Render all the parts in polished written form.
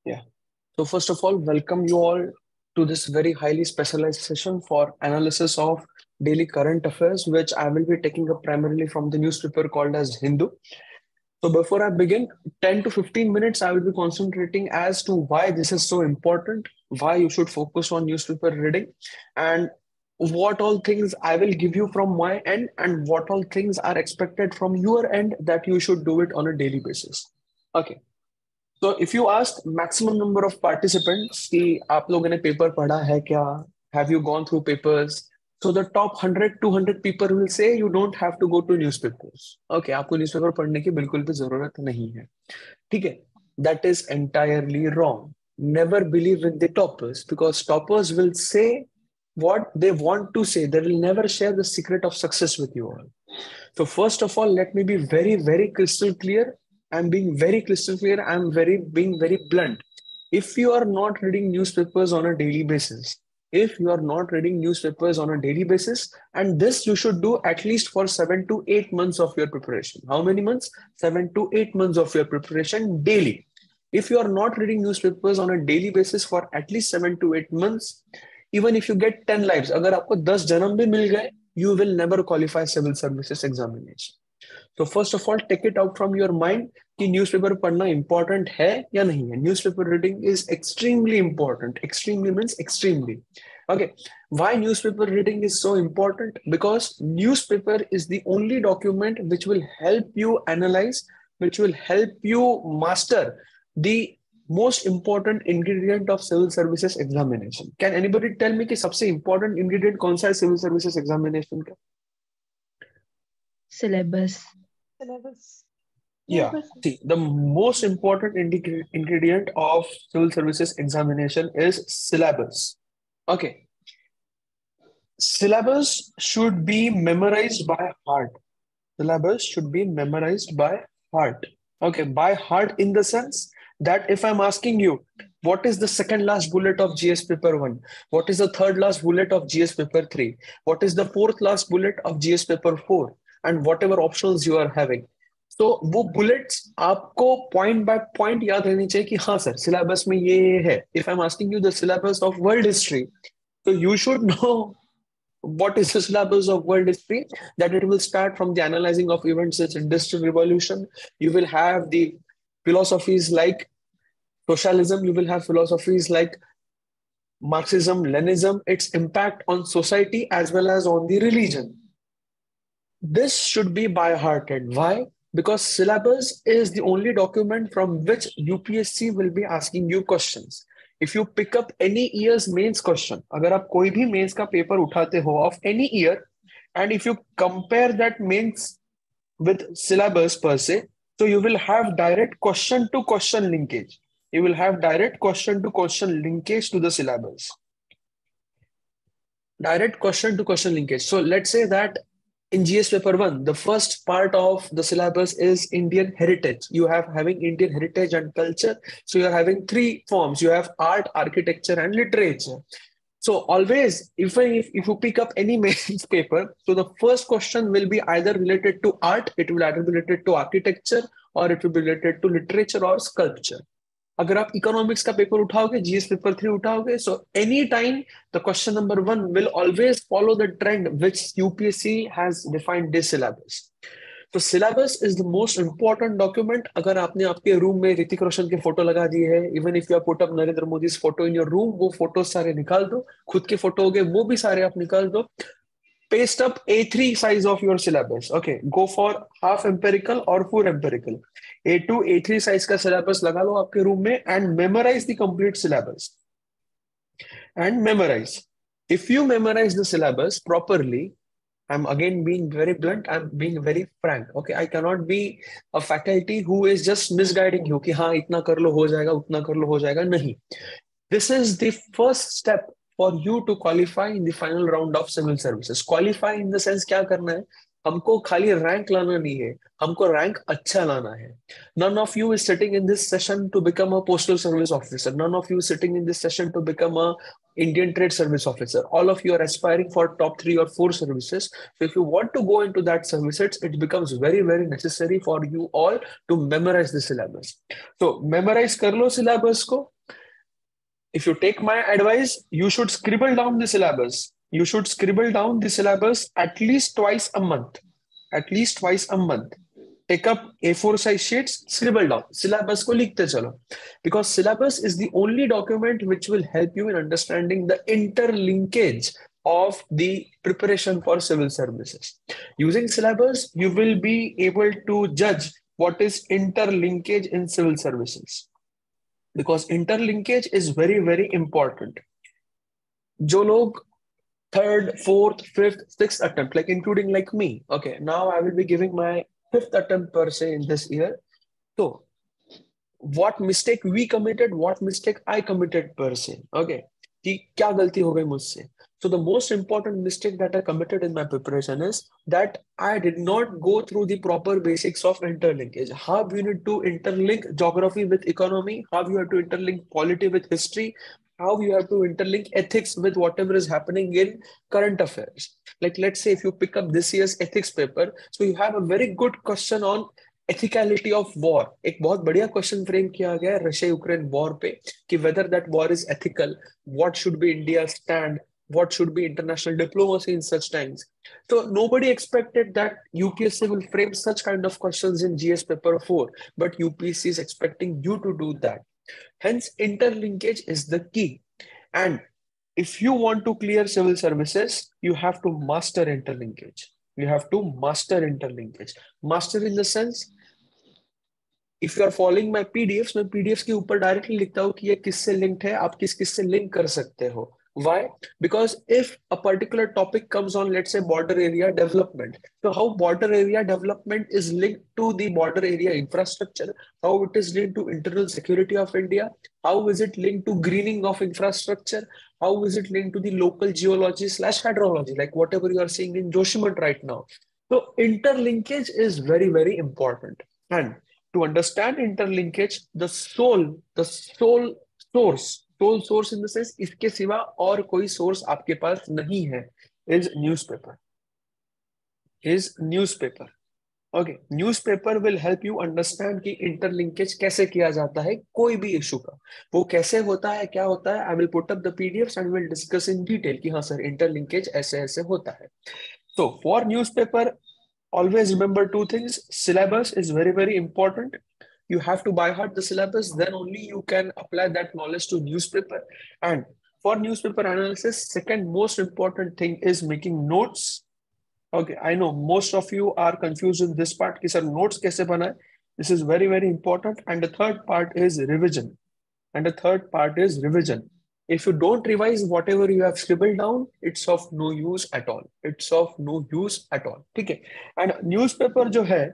Yeah. So first of all, welcome you all to this very highly specialized session for analysis of daily current affairs, which I will be taking up primarily from the newspaper called as Hindu. So before I begin, 10 to 15 minutes, I will be concentrating as to why this is so important, why you should focus on newspaper reading, and what all things I will give you from my end, and what all things are expected from your end that you should do it on a daily basis. Okay. So if you ask maximum number of participants कि आप लोगों ने paper पढ़ा है क्या, have you gone through papers, so the top 100 200 people will say you don't have to go to newspapers. Okay, आपको newspaper पढ़ने की बिल्कुल भी जरूरत नहीं है. ठीक है, that is entirely wrong. Never believe in the toppers, because toppers will say what they want to say. They will never share the secret of success with you all. So first of all, let me be very, very crystal clear. I'm being very crystal clear. I'm very being very blunt. If you are not reading newspapers on a daily basis, if you are not reading newspapers on a daily basis, and this you should do at least for 7 to 8 months of your preparation. How many months? 7 to 8 months of your preparation daily. If you are not reading newspapers on a daily basis for at least 7 to 8 months, even if you get 10 lives, अगर आपको 10 जन्म भी मिल गए, you will never qualify civil services examination. So first of all, take it out from your mind कि newspaper पढ़ना important है या नहीं है. Newspaper reading is extremely important. Extremely means extremely. Okay. Why newspaper reading is so important? Because newspaper is the only document which will help you analyze, which will help you master the most important ingredient of civil services examination. Can anybody tell me कि सबसे important ingredient कौन सा है civil services examination का? Syllabus. Yeah. See, the most important ingredient of civil services examination is syllabus. Okay. Syllabus should be memorized by heart. Syllabus should be memorized by heart. Okay, by heart in the sense that if I'm asking you, what is the second last bullet of GS paper 1? What is the third last bullet of GS paper 3? What is the fourth last bullet of GS paper 4? And whatever options you are having. तो वो bullets आपको point by point याद रहनी चाहिए कि हाँ sir syllabus में ये है. If I am asking you the syllabus of world history, so you should know what is the syllabus of world history, that it will start from the analyzing of events such as industrial revolution. You will have the philosophies like socialism, you will have philosophies like Marxism, Leninism, its impact on society as well as on the religion. This should be by hearted. Why? Because syllabus is the only document from which UPSC will be asking you questions. If you pick up any year's mains question, अगर आप कोई भी mains का paper उठाते हो of any year, and if you compare that mains with syllabus per se, so you will have direct question to question linkage. You will have direct question to question linkage to the syllabus. Direct question to question linkage. So let's say that in GS paper 1, the first part of the syllabus is Indian heritage. You have having Indian heritage and culture. So you are having three forms. You have art, architecture, and literature. So always, if you pick up any mains paper, so the first question will be either related to art, it will either be related to architecture, or it will be related to literature or sculpture. अगर आप economics का paper उठाओगे, GS paper 3 उठाओगे, so any time the question number 1 will always follow the trend which UPSC has defined this syllabus. तो syllabus is the most important document. अगर आपने आपके room में ऋतिक रोशन के फोटो लगा दिए है, even if you have put up Narendra Modi photo in your room, वो फोटो सारे निकाल दो. खुद के फोटो हो गए, वो भी सारे आप निकाल दो. Paste up A3 size of your syllabus. Okay, go for half empirical or full empirical. A2, A3 size का syllabus लगा लो आपके रूम में and memorize the complete syllabus. And memorize. If you memorize the syllabus properly, I'm again being very blunt, I'm being very frank. Okay, I cannot be a faculty who is just misguiding you कि हाँ इतना कर लो हो जाएगा, उतना कर लो हो जाएगा. नहीं. This is the first step for you to qualify in the final round of civil services. Qualify in the sense क्या करना है? हमको खाली रैंक लाना नहीं है, हमको रैंक अच्छा लाना है. None of you is sitting in this session to become a postal service officer. None of you is sitting in this session to become a Indian Trade Service officer. All of you are aspiring for top three or four services. So if you want to go into that services, it becomes very, very necessary for you all to memorize the syllabus. So memorize कर लो syllabus को. If you take my advice, you should scribble down the syllabus. You should scribble down the syllabus at least twice a month. At least twice a month. Take up A4 size sheets, scribble down. Syllabus को लिखते चलो. Because syllabus is the only document which will help you in understanding the interlinkage of the preparation for civil services. Using syllabus, you will be able to judge what is interlinkage in civil services. Because interlinkage is very, very important. जो लोग third, fourth, fifth, sixth attempt, like including like me. Okay, now I will be giving my fifth attempt per se in this year. So, what mistake we committed, what mistake I committed per se. Okay, कि क्या गलती हो गई मुझसे. So the most important mistake that I committed in my preparation is that I did not go through the proper basics of interlinkage. How you need to interlink geography with economy, how you have to interlink polity with history, how you have to interlink ethics with whatever is happening in current affairs. Like let's say if you pick up this year's ethics paper, so you have a very good question on ethicality of war. एक बहुत बढ़िया question frame किया गया है Russia Ukraine war पे कि whether that war is ethical, what should be India stand, what should be international diplomacy in such times. So nobody expected that UPSC will frame such kind of questions in GS paper 4, but UPSC is expecting you to do that. Hence interlinkage is the key. And if you want to clear civil services, you have to master interlinkage. You have to master interlinkage. Master in the sense, if you are following my PDF, मैं PDF के ऊपर directly लिखता हूँ कि ये किससे linked है, आप किस किस से लिंक कर सकते हो. Why? Because if a particular topic comes on, let's say border area development, so how border area development is linked to the border area infrastructure, how it is linked to internal security of India, how is it linked to greening of infrastructure, how is it linked to the local geology slash hydrology, like whatever you are seeing in Joshimat right now. So interlinkage is very, very important. And to understand interlinkage, the sole source in the sense इसके सिवा और कोई source आपके पास नहीं है, is newspaper. is newspaper. Okay, newspaper will help you understand कि interlinkage कैसे किया जाता है कोई भी इशू का, वो कैसे होता है, क्या होता है. I will put up the PDFs and will discuss in detail कि हाँ सर इंटरलिंकेज ऐसे ऐसे होता है. So for newspaper, always remember two things. Syllabus is very, very important. You have to by heart the syllabus, then only you can apply that knowledge to newspaper. And for newspaper analysis, second most important thing is making notes. Okay, I know most of you are confused in this part कि sir notes कैसे बनाए. This is very, very important. And the third part is revision. And the third part is revision. If you don't revise whatever you have scribbled down, it's of no use at all. It's of no use at all. ठीक है. And newspaper जो है,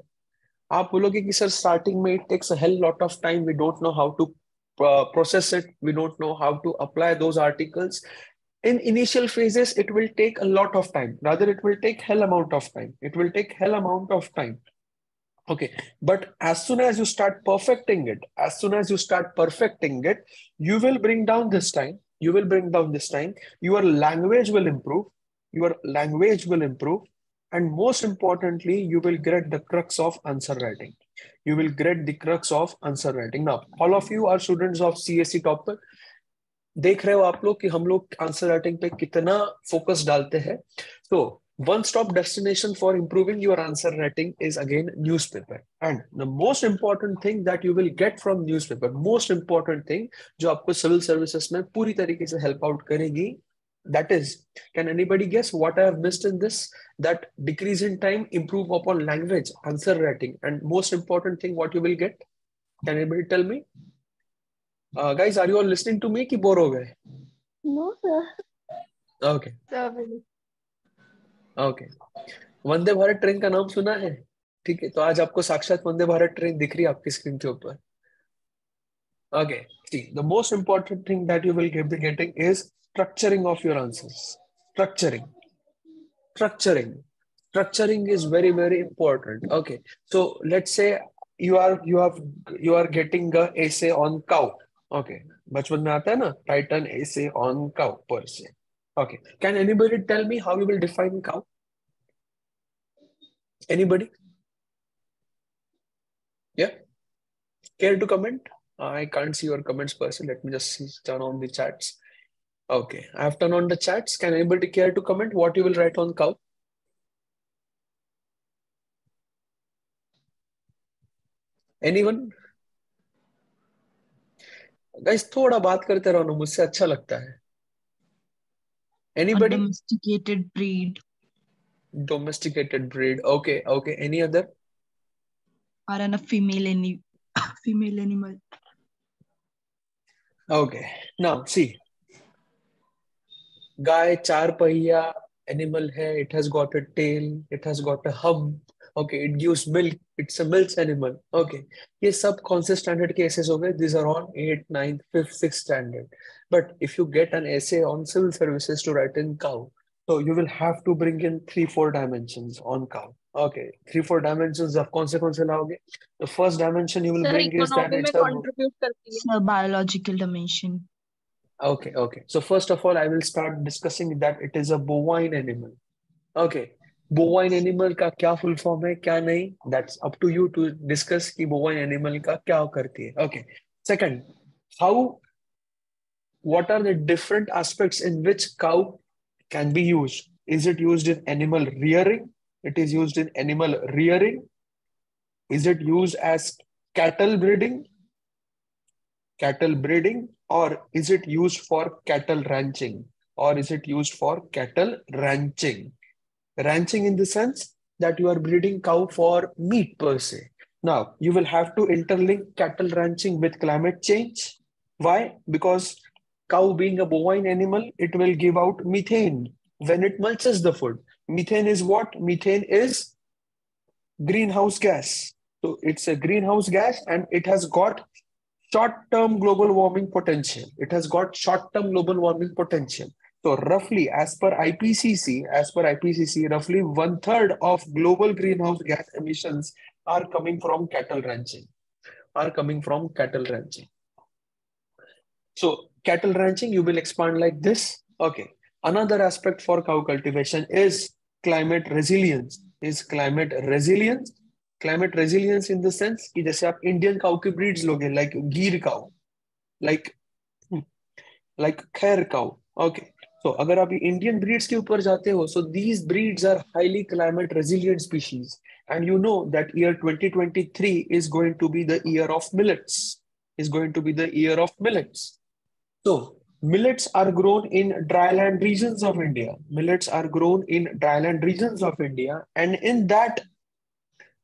आप बोलोगे कि sir starting में it takes a hell lot of time. We don't know how to process it. We don't know how to apply those articles. In initial phases, it will take a lot of time. Rather, it will take hell amount of time. It will take hell amount of time. Okay, but as soon as you start perfecting it, you will bring down this time. You will bring down this time. Your language will improve. Your language will improve. And most importantly, you will get the crux of answer writing. You will get the crux of answer writing. Now, all of you are students of CSC topic. देख रहे हो आप लोग कि हम लोग answer writing पे कितना फोकस डालते हैं. So one stop destination for improving your answer writing is again newspaper. And the most important thing that you will get from newspaper, most important thing जो आपको civil services में पूरी तरीके से help out करेगी, that is, can anybody guess what I have missed in this? That decrease in time, improve upon language, answer writing, and most important thing what you will get? Can anybody tell me? Guys, are you all listening to me कि bore हो गए? No, sir. Okay. Sir, okay. Vande Bharat train का नाम सुना है? ठीक है, तो आज आपको साक्षात वंदे भारत ट्रेन दिख रही है आपकी स्क्रीन के ऊपर. Okay, see the most important thing that you will be getting is structuring of your answers. Structuring. Structuring is very, very important. Okay, so let's say you are getting a essay on cow. Okay, बचपन में आता है ना, write an essay on cow per se. Okay, can anybody tell me how you will define cow? Anybody? Yeah, care to comment? I can't see your comments per se. Let me just turn on the chats. Okay, I have turned on the chats. Can anybody care to comment what you will write on cow? Anyone? Guys, थोड़ा बात करते रहो ना, मुझसे अच्छा लगता है. A Anybody? domesticated breed Domesticated breed. Okay, okay. Any other? or a female animal. Okay. Now, see, गाय चार पहिया animal है. It has got a tail. It has got a hump. Okay, it gives milk. It's a milk animal. Okay. ये सब कौन से standard के essays हो गए? These are on 8th, 9th, 5th, 6th standard. But if you get an essay on civil services to write in cow, so you will have to bring in 3-4 dimensions on cow. Okay, 3-4 dimensions of कौन से लाओगे? The first dimension you will sir bring is that economy में it's a contribute करती है. A biological dimension. okay, okay. So first of all, I will start discussing that it is a bovine animal. Okay. Bovine animal का क्या full form है, क्या नहीं? That's up to you to discuss कि bovine animal का क्या करती है. Okay. Second, what are the different aspects in which cow can be used? Is it used in animal rearing? It is used in animal rearing. Is it used as cattle breeding? Cattle breeding, or is it used for cattle ranching, or is it used for cattle ranching? Ranching in the sense that you are breeding cow for meat per se. Now, you will have to interlink cattle ranching with climate change. Why? Because cow being a bovine animal, it will give out methane when it mulches the food. Methane is what? Methane is greenhouse gas. So it's a greenhouse gas and it has got short-term global warming potential. It has got short-term global warming potential. So roughly, as per IPCC, roughly 1/3 of global greenhouse gas emissions are coming from cattle ranching. So cattle ranching, you will expand like this. Okay. Another aspect for cow cultivation is climate resilience. Climate resilience in the sense कि जैसे आप Indian cow की breeds लोगे, like गिर cow, like खैर cow. Okay. So अगर आप Indian breeds के ऊपर जाते हो, so these breeds are highly climate resilient species. And you know that year 2023 is going to be the year of millets. So millets are grown in dryland regions of India. And in that,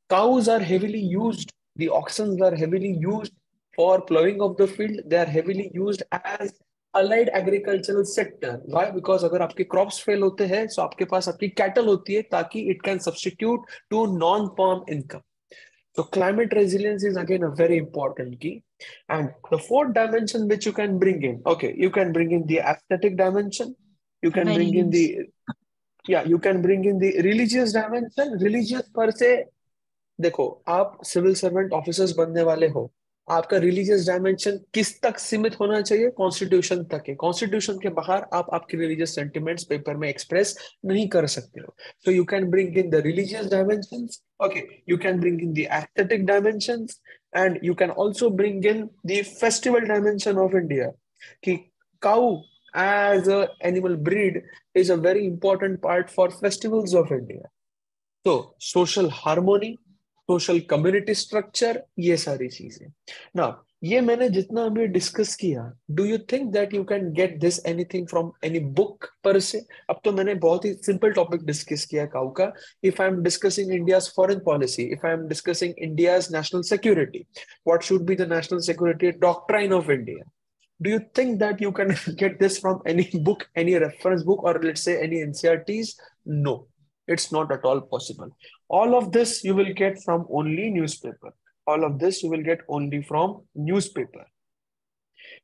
cows are heavily used. The oxen are heavily used for plowing of the field. They are heavily used as allied agricultural sector. Why? Because अगर आपके crops fail होते हैं, so आपके पास आपकी cattle होती है ताकि it can substitute to non-farm income. So climate resilience is again a very important key. And the fourth dimension which you can bring in, okay, you can bring in the aesthetic dimension. You can bring in Values. you can bring in the religious dimension. Religious per se, देखो आप civil servant officers बनने वाले हो, आपका religious dimension किस तक सीमित होना चाहिए? कॉन्स्टिट्यूशन तक है. कॉन्स्टिट्यूशन के बाहर आप आपके रिलीजियस सेंटिमेंट्स पेपर में एक्सप्रेस नहीं कर सकते हो. So you can bring in the religious dimensions. Okay, you can bring in the aesthetic dimensions and you can also bring in the festival dimension of India कि cow as a animal breed is a very important part for festivals of India. So social harmony, social community structure, ये सारी चीजें. ना ये मैंने जितना अभी discuss किया, do you think that you can get this anything from any book पर से? अब तो मैंने बहुत ही सिंपल टॉपिक डिस्कस किया काउ का. If I am discussing India's foreign policy, if I am discussing India's national security, what should be the national security doctrine of India, do you think that you can get this from any book, any reference book, or let's say any NCRTs? No, it's not at all possible. All of this you will get from only newspaper.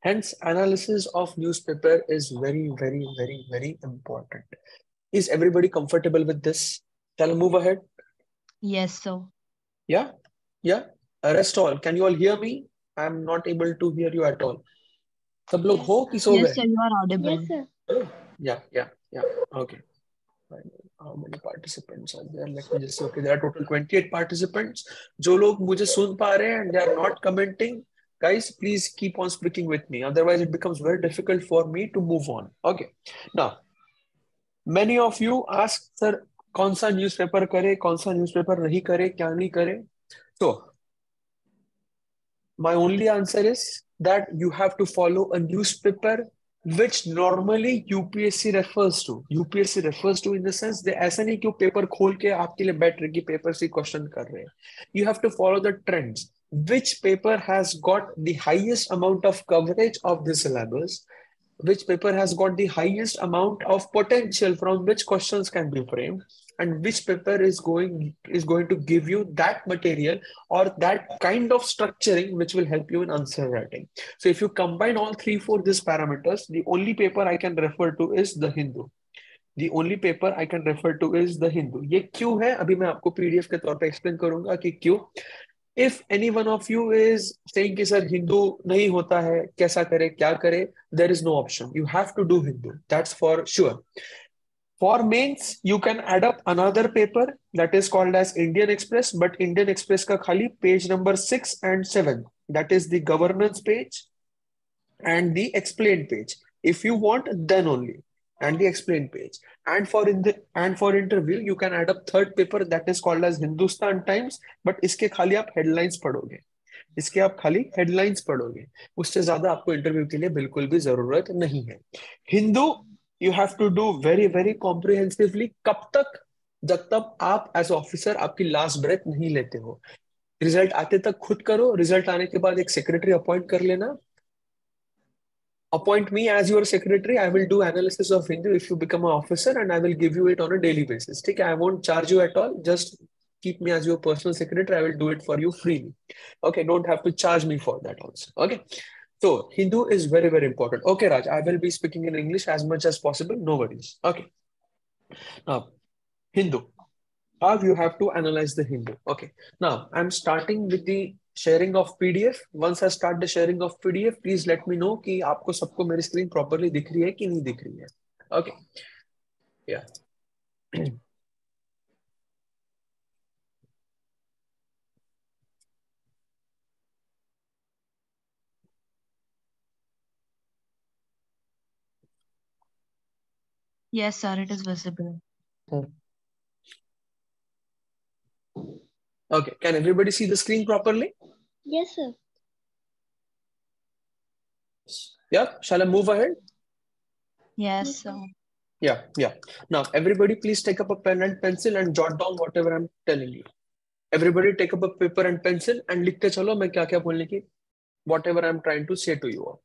Hence, analysis of newspaper is very, very, very, very important. Is everybody comfortable with this? Shall I move ahead? Yes, sir. Yeah, yeah. Rest all. Can you all hear me? I'm not able to hear you at all. सब लोग Yes, हो sir. कि सो Yes, गए? sir, you are audible. Yes, sir. Yeah, yeah, yeah. Okay. Fine. How many participants are there? Let me just see. Okay, there are total 28 participants. जो लोग मुझे सुन पा रहे हैं and they are not commenting, guys, please keep on speaking with me. Otherwise, it becomes very difficult for me to move on. Okay. Now, many of you ask, sir, कौन सा newspaper करे, कौन सा न्यूज़पेपर नहीं करे, क्या नहीं करे? So, my only answer is that you have to follow a newspaper which normally UPSC refers to. UPSC refers to in the sense they ऐसा नहीं कि वो पेपर खोल के आपके लिए बैठ रहे कि पेपर से क्वेश्चन कर रहे हैं. You have to follow the trends. Which paper has got the highest amount of coverage of the syllabus? Which paper has got the highest amount of potential from which questions can be framed, and which paper is going to give you that material or that kind of structuring which will help you in answer writing. So if you combine all three for these parameters, the only paper I can refer to is the Hindu. The only paper I can refer to is the Hindu. ये क्यों है अभी मैं आपको PDF के तौर पे explain करूंगा कि क्यों. If any one of you is saying कि सर हिंदू नहीं होता है, कैसा करे, क्या करे, there is no option. You have to do Hindu. That's for sure. For mains, you can add up another paper that is called as Indian Express, but Indian Express का खाली page number 6 and 7. That is the governance page and the explained page. If you want, then only. And the explained page. And for interview, you can add up third paper that is called as Hindustan Times, but इसके खाली आप headlines पढ़ोगे. इसके आप खाली headlines पढ़ोगे, उससे ज्यादा आपको इंटरव्यू के लिए बिल्कुल भी जरूरत नहीं है. हिंदू you have to do very very comprehensively. कब तक? जब तक आप एज ऑफिसर आपकी लास्ट ब्रेथ नहीं लेते हो. रिजल्ट आते तक खुद करो. रिजल्ट आने के बाद एक सेक्रेटरी अपॉइंट कर लेना. Appoint me as your secretary. I will do analysis of Hindu if you become an officer, and I will give you it on a daily basis. Okay, I won't charge you at all. Just keep me as your personal secretary. I will do it for you freely. Okay, don't have to charge me for that also. Okay, so Hindu is very, very important. Okay, Raj, I will be speaking in English as much as possible. No worries. Okay, now Hindu. How you have to analyze the Hindu. Okay, now I'm starting with the sharing of PDF. Once I start the sharing of PDF, please let me know कि आपको सबको मेरी screen properly दिख रही है कि नहीं दिख रही है. Okay, yeah. Yes, sir, it is visible. Okay, can everybody see the screen properly? Yes, sir. Yeah, shall I move ahead? Yes, sir. Yeah, yeah. Now, everybody, please take up a pen and pencil and jot down whatever I'm telling you. Everybody take up a paper and pencil and लिखते चलो मैं क्या क्या बोलने की, whatever I'm trying to say to you all.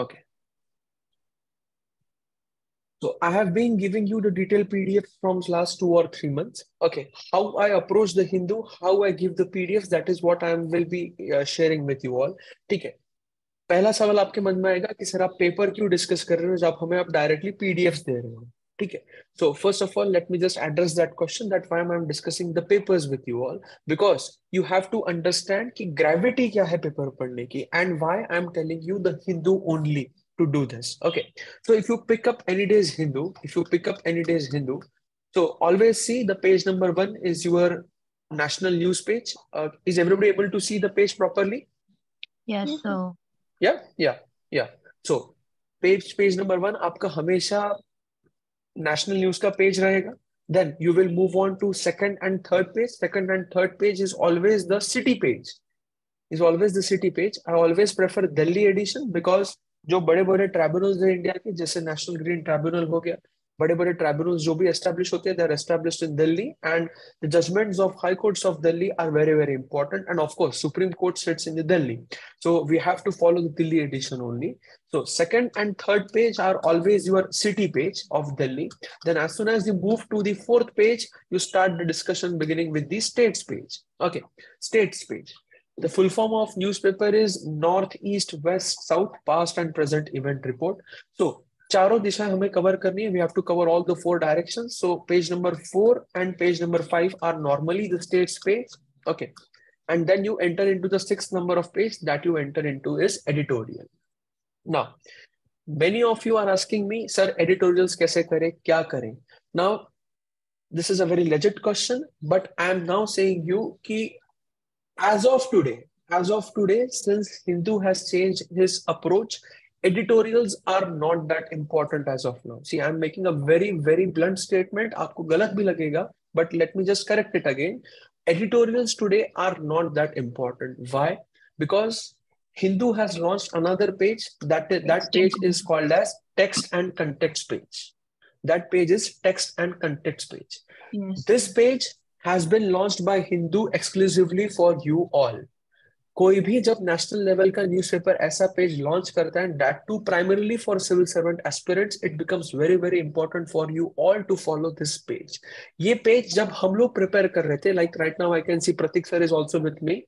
Okay. So I have been giving you the detailed PDF from last 2 or 3 months. Okay, how I approach the Hindu, how I give the PDFs, that is what I will be sharing with you all. ठीक है. पहला सवाल आपके मन में आएगा कि sir आप पेपर क्यों डिस्कस कर रहे हो जब हमें आप डायरेक्टली पीडीएफ्स दे रहे हो. ठीक है. So first of all, let me just address that question, that why I'm discussing the papers with you all, because you have to understand कि gravity क्या है पेपर पढ़ने की, and why I'm telling you the Hindu only to do this. Okay, so if you pick up any day's Hindu, so always see the page number 1 is your national news page. Is everybody able to see the page properly? Yes, Yes, sir. Yeah, yeah, yeah. So page number 1 आपका हमेशा national news का page रहेगा. Then you will move on to second and third page. Second and third page is always the city page. I always prefer Delhi edition because जो बड़े बड़े tribunals हैं India के, जैसे नेशनल ग्रीन ट्राइब्यूनल हो गया, बड़े बड़े ट्राइब्यूनल्स जो भी एस्टैब्लिश होते हैं, they are established in Delhi, and the judgments of high courts of Delhi are very very important, and of course supreme court sits in Delhi. So we have to follow the Delhi edition only. So second and third page are always your city page of Delhi. Then as soon as you move to the fourth page, you start the discussion beginning with the states page. Okay, states page. The full form of newspaper is North, East, West, South, Past and Present Event Report. So चारों दिशा हमें cover करनी है. We have to cover all the 4 directions. So page number 4 and page number 5 are normally the state's page. Okay. And then you enter into the 6th number of page that you enter into is editorial. Now, many of you are asking me, sir, editorials कैसे करें, क्या करें? Now, this is a very legit question, but I am now saying you कि as of today, since Hindu has changed his approach, editorials are not that important as of now. See, I'm making a very, very blunt statement. आपको गलत भी लगेगा, but let me just correct it again. Editorials today are not that important. Why? Because Hindu has launched another page. That page is called as text and context page. That page is text and context page. Yes. This page has been launched by Hindu exclusively for you all. कोई भी जब national level का newspaper ऐसा page launch करता है, that too primarily for civil servant aspirants, it becomes very very important for you all to follow this page. ये page जब हम लोग प्रिपेयर कर रहे थे, like right now I can see Prateek sir is also with me.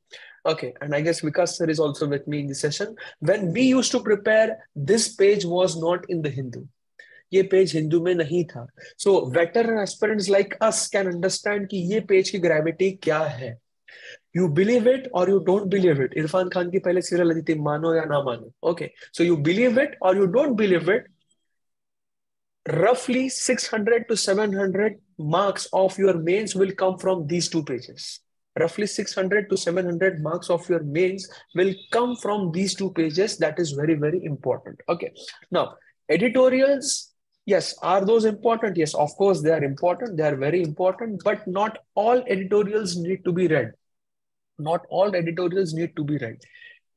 Okay, and I guess Vikas sir is also with me in this session. When we used to prepare, this page was not in the Hindu. ये page Hindu में नहीं था. So veteran aspirants like us can understand कि ये page की gravity क्या है. You believe it और you don't believe it. Irfan Khan की पहले सीरियल लगी थी, मानो या ना मानो. Okay, so you believe it और you don't believe it, roughly 600 to 700 marks of your mains will come from these 2 pages. Roughly 600 to 700 marks of your mains will come from these 2 pages. That is very, very important. Okay. Now, editorials, yes, are those important? Yes, of course, they are important. They are very important, but not all editorials need to be read. Not all editorials need to be read.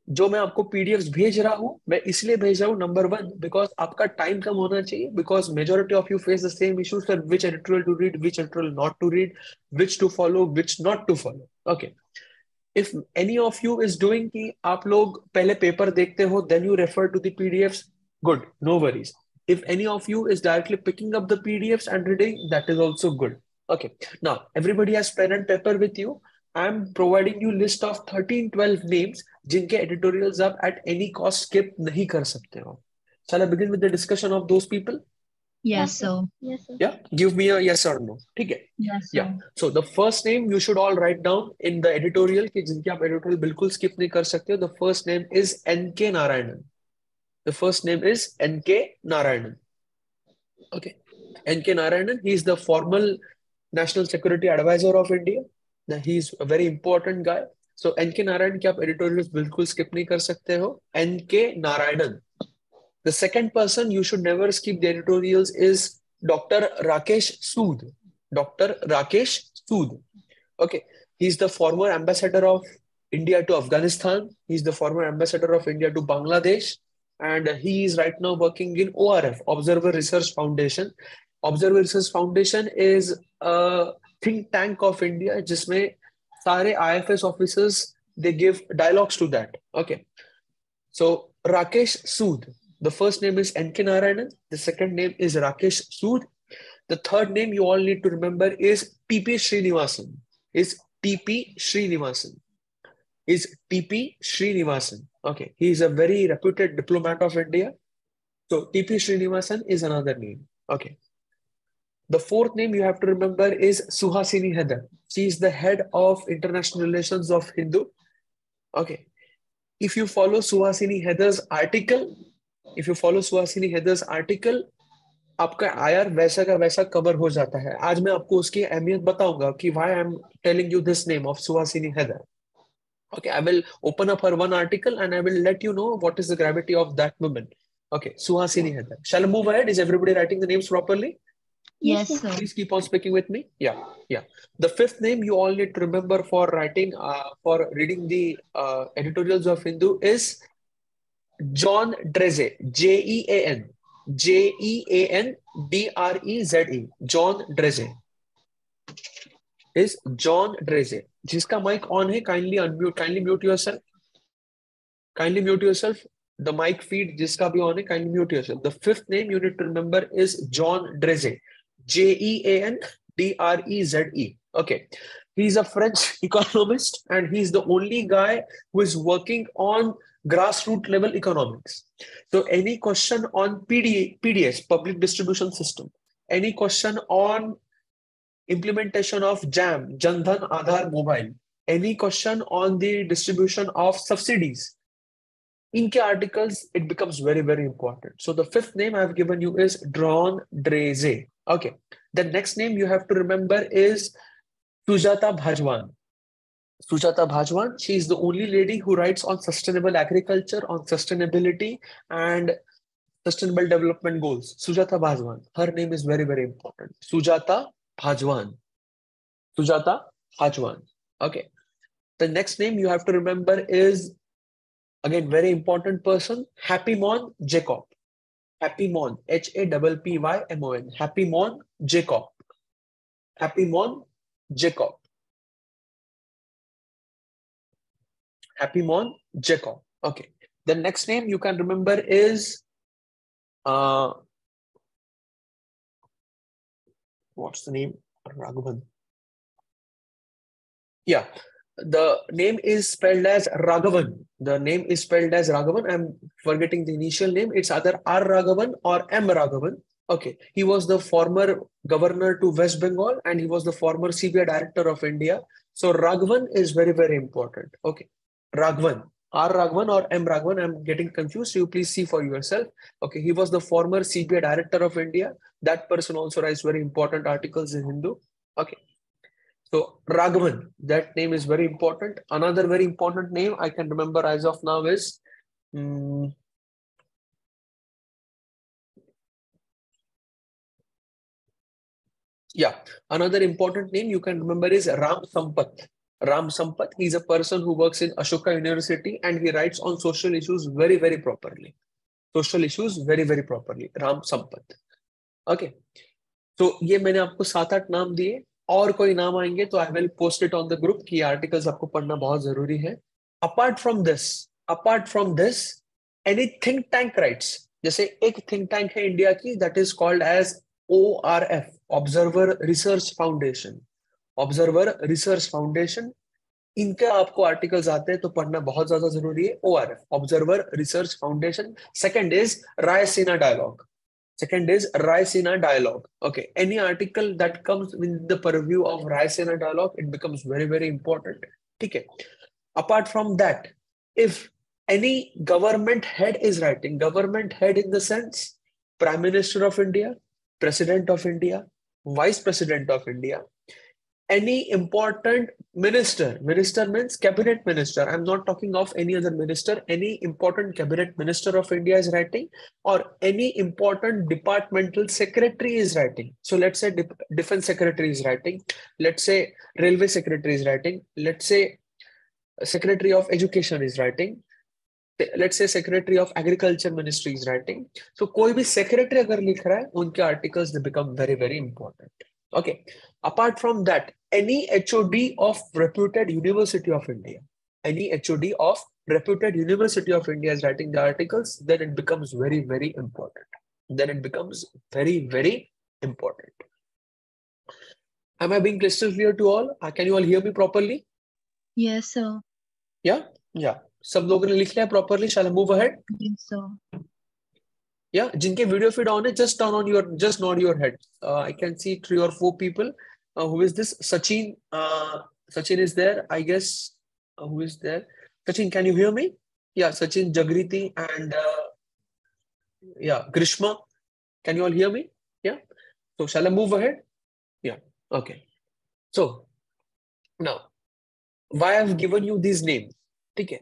जो मैं आपको PDFs भेज रहा हूं, मैं इसलिए भेज रहा हूं, नंबर 1 बिकॉज आपका टाइम कम होना चाहिए, because majority of you face the same issues sir, which editorial to read, which editorial not to read, which to follow, which not to follow. Okay, if any of you is doing कि आप लोग पहले paper देखते हो then you refer to the PDFs, good, no worries. If any of you is directly picking up the PDFs and reading, that is also good. Okay, now everybody has pen and paper with you. I'm providing you list of 13-12 names जिनके editorials आप at any cost skip नहीं कर सकते हो. Shall I begin with the discussion of those people? Yes, sir. Yes, sir. Yeah, give me a yes or no. ठीक है? Yes, sir. Yeah. So the first name you should all write down in the editorial कि जिनके आप editorial बिल्कुल skip नहीं कर सकते हो. The first name is N.K. Narayanan. The first name is N.K. Narayanan. Okay. N.K. Narayanan, he is the formal National Security Advisor of India. Now, he is a very important guy. So N.K. Narayanan की आप editorials बिल्कुल skip नहीं कर सकते हो. N.K. Narayanan. The second person you should never skip the editorials is Dr. Rakesh Sood. Dr. Rakesh Sood. Okay. He's the former ambassador of India to Afghanistan. He's the former ambassador of India to Bangladesh. And he is right now working in ORF, Observer Research Foundation. Observer Research Foundation is a think tank of India, जिसमें सारे IFS officers, they give dialogues to that. Okay. So Rakesh Sood. The first name is N.K. Narayanan. The second name is Rakesh Sood. The third name you all need to remember is T.P. Srinivasan. Is T.P. Srinivasan. Is T.P. Srinivasan. Okay, he is a very reputed diplomat of India. So T.P. Srinivasan is another name. Okay. The fourth name you have to remember is Suhasini Haidar. She is the head of international relations of Hindu. Okay. If you follow Suhasini Haidar's article, आपका आयर वैसा का वैसा cover हो जाता है. आज मैं आपको उसकी अहमियत बताऊंगा कि why I am telling you this name of Suhasini Haidar. Okay, I will open up her one article and I will let you know what is the gravity of that woman. Okay, Suhasini Haidar. Shall I move ahead? Is everybody writing the names properly? Yes, sir. Please keep on speaking with me. Yeah. The fifth name you all need to remember for writing, for reading the editorials of Hindu is John Dreze. Jean. Jean Dreze. John Dreze. Is John Dreze. जिसका mic on है, kindly unmute, kindly mute yourself. Kindly mute yourself. The mic feed जिसका भी on है, kindly mute yourself. The fifth name you need to remember is John Dreze. Jean Dreze. Okay. He's a French economist, and he's the only guy who is working on grassroots level economics. So any question on PDS, public distribution system, any question on implementation of JAM, Jan Dhan Aadhaar Mobile, any question on the distribution of subsidies, inke articles, it becomes very, very important. So the fifth name I've given you is Dron Dreze. Okay. The next name you have to remember is Sujata Bhajwan. Sujata Bhajwan, she is the only lady who writes on sustainable agriculture, on sustainability, and sustainable development goals. Sujata Bhajwan. Her name is very, very important. Sujata Bhajwan. Sujata Bhajwan. Okay. The next name you have to remember is, again, very important person, Happy Mon Jacob. Happy Mon, Happymon, Happy Mon Jacob. Happy Mon Jacob. Happy Mon Jacob. Okay. The next name you can remember is what's the name? Raghavan. Yeah. The name is spelled as Raghavan. The name is spelled as Raghavan. I'm forgetting the initial name. It's either R Raghavan or M Raghavan. Okay. He was the former governor to West Bengal, and he was the former CBI director of India. So Raghavan is very, very important. Okay. Raghavan. R Raghavan or M Raghavan, I'm getting confused. You please see for yourself. Okay. He was the former CBI director of India. That person also writes very important articles in Hindu. Okay. So Raghavan, that name is very important. Another very important name I can remember as of now is another important name you can remember is Ram Sampath. Ram Sampath, he's a person who works in Ashoka University and he writes on social issues very, very properly. Social issues very, very properly. Ram Sampath. Okay. So ये मैंने आपको 7-8 नाम दिए, और कोई नाम आएंगे तो I will post it on the group कि आर्टिकल्स आपको पढ़ना बहुत जरूरी है. Apart from this any think tank writes, जैसे एक थिंक टैंक है इंडिया की that is called as ORF, Observer Research Foundation. Observer Research Foundation, इनके आपको आर्टिकल्स आते हैं तो पढ़ना बहुत ज्यादा जरूरी है. ORF, Observer Research Foundation. Second is Raisina dialogue. Second is Raisina dialogue. Okay, any article that comes in the purview of Raisina dialogue, it becomes very, very important. Okay. Apart from that, if any government head is writing, government head in the sense, Prime Minister of India, President of India, Vice President of India, any important minister, minister means cabinet minister, I'm not talking of any other minister, any important cabinet minister of India is writing, or any important departmental secretary is writing. So let's say defense secretary is writing, let's say railway secretary is writing, let's say secretary of education is writing, let's say secretary of agriculture ministry is writing. So कोई भी secretary अगर लिख रहा है, उनके articles they become very, very important. Okay. Apart from that, any HOD of reputed University of India, any HOD of reputed University of India is writing the articles, then it becomes very, very important. Then it becomes very, very important. Am I being crystal clear to all? Can you all hear me properly? Yes, sir. Yeah? Yeah. सब लोगों ने लिख लिया properly. Shall I move ahead? Yes, sir. Yeah, जिनके video feed on है, just nod your head. I can see 3 or 4 people. Who is this? Sachin. Sachin is there, I guess. Who is there? Sachin, can you hear me? Yeah, Sachin, Jagriti, and yeah, Grishma. Can you all hear me? Yeah. So shall I move ahead? Yeah. Okay. So now, why I've given you these names? Okay.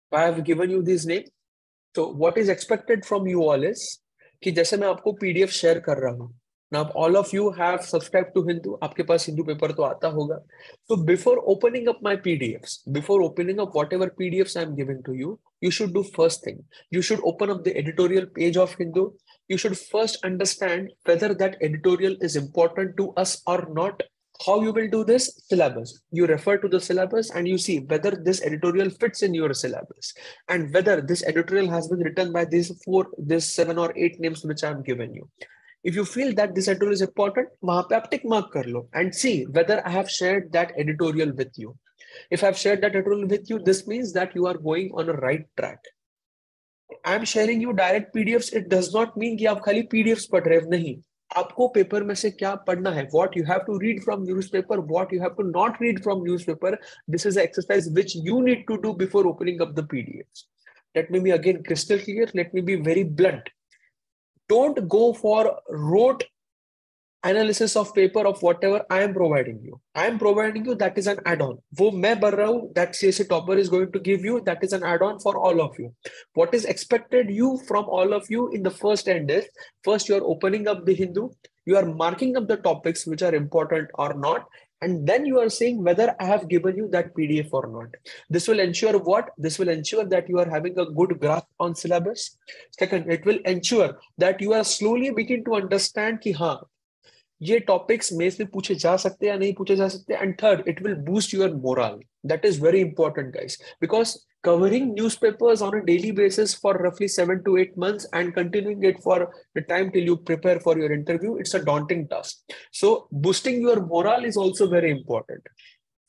Why I've given you these names? So what is expected from you all is कि जैसे मैं आपको PDF share कर रहा हूँ. Now all of you have subscribed to Hindu. आपके पास Hindu paper तो आता होगा. So before opening up my PDFs, before opening up whatever PDFs I'm giving to you, you should do first thing. You should open up the editorial page of Hindu. You should first understand whether that editorial is important to us or not. How you will do this? Syllabus. You refer to the syllabus and you see whether this editorial fits in your syllabus and whether this editorial has been written by these 7 or 8 names which I am given you. If you feel that this editorial is important, वहां पे आप tick mark कर लो and see whether I have shared that editorial with you. If I've shared that editorial with you, this means that you are going on a right track. I am sharing you direct PDFs. It does not mean कि आप खाली PDFs पढ़ रहे हो, नहीं. आपको paper में से क्या पढ़ना है, what you have to read from newspaper, what you have to not read from newspaper. This is an exercise which you need to do before opening up the PDFs. Let me be again crystal clear. Let me be very blunt. Don't go for rote analysis of paper of whatever I am providing you. I am providing you, that is an add-on. वो मैं भर रहा हूँ, that CSE topper is going to give you, that is an add-on for all of you. What is expected you from all of you in the first end is, first you are opening up the Hindu, you are marking up the topics which are important or not, and then you are saying whether I have given you that PDF or not. This will ensure what? This will ensure that you are having a good grasp on syllabus. Second, it will ensure that you are slowly beginning to understand कि हाँ, ये topics mains में पूछे जा सकते हैं या नहीं पूछे जा सकते. And third, it will boost your moral. That is very important guys, because covering newspapers on a daily basis for roughly 7 to 8 months and continuing it for the time till you prepare for your interview, it's a daunting task. So boosting your morale is also very important.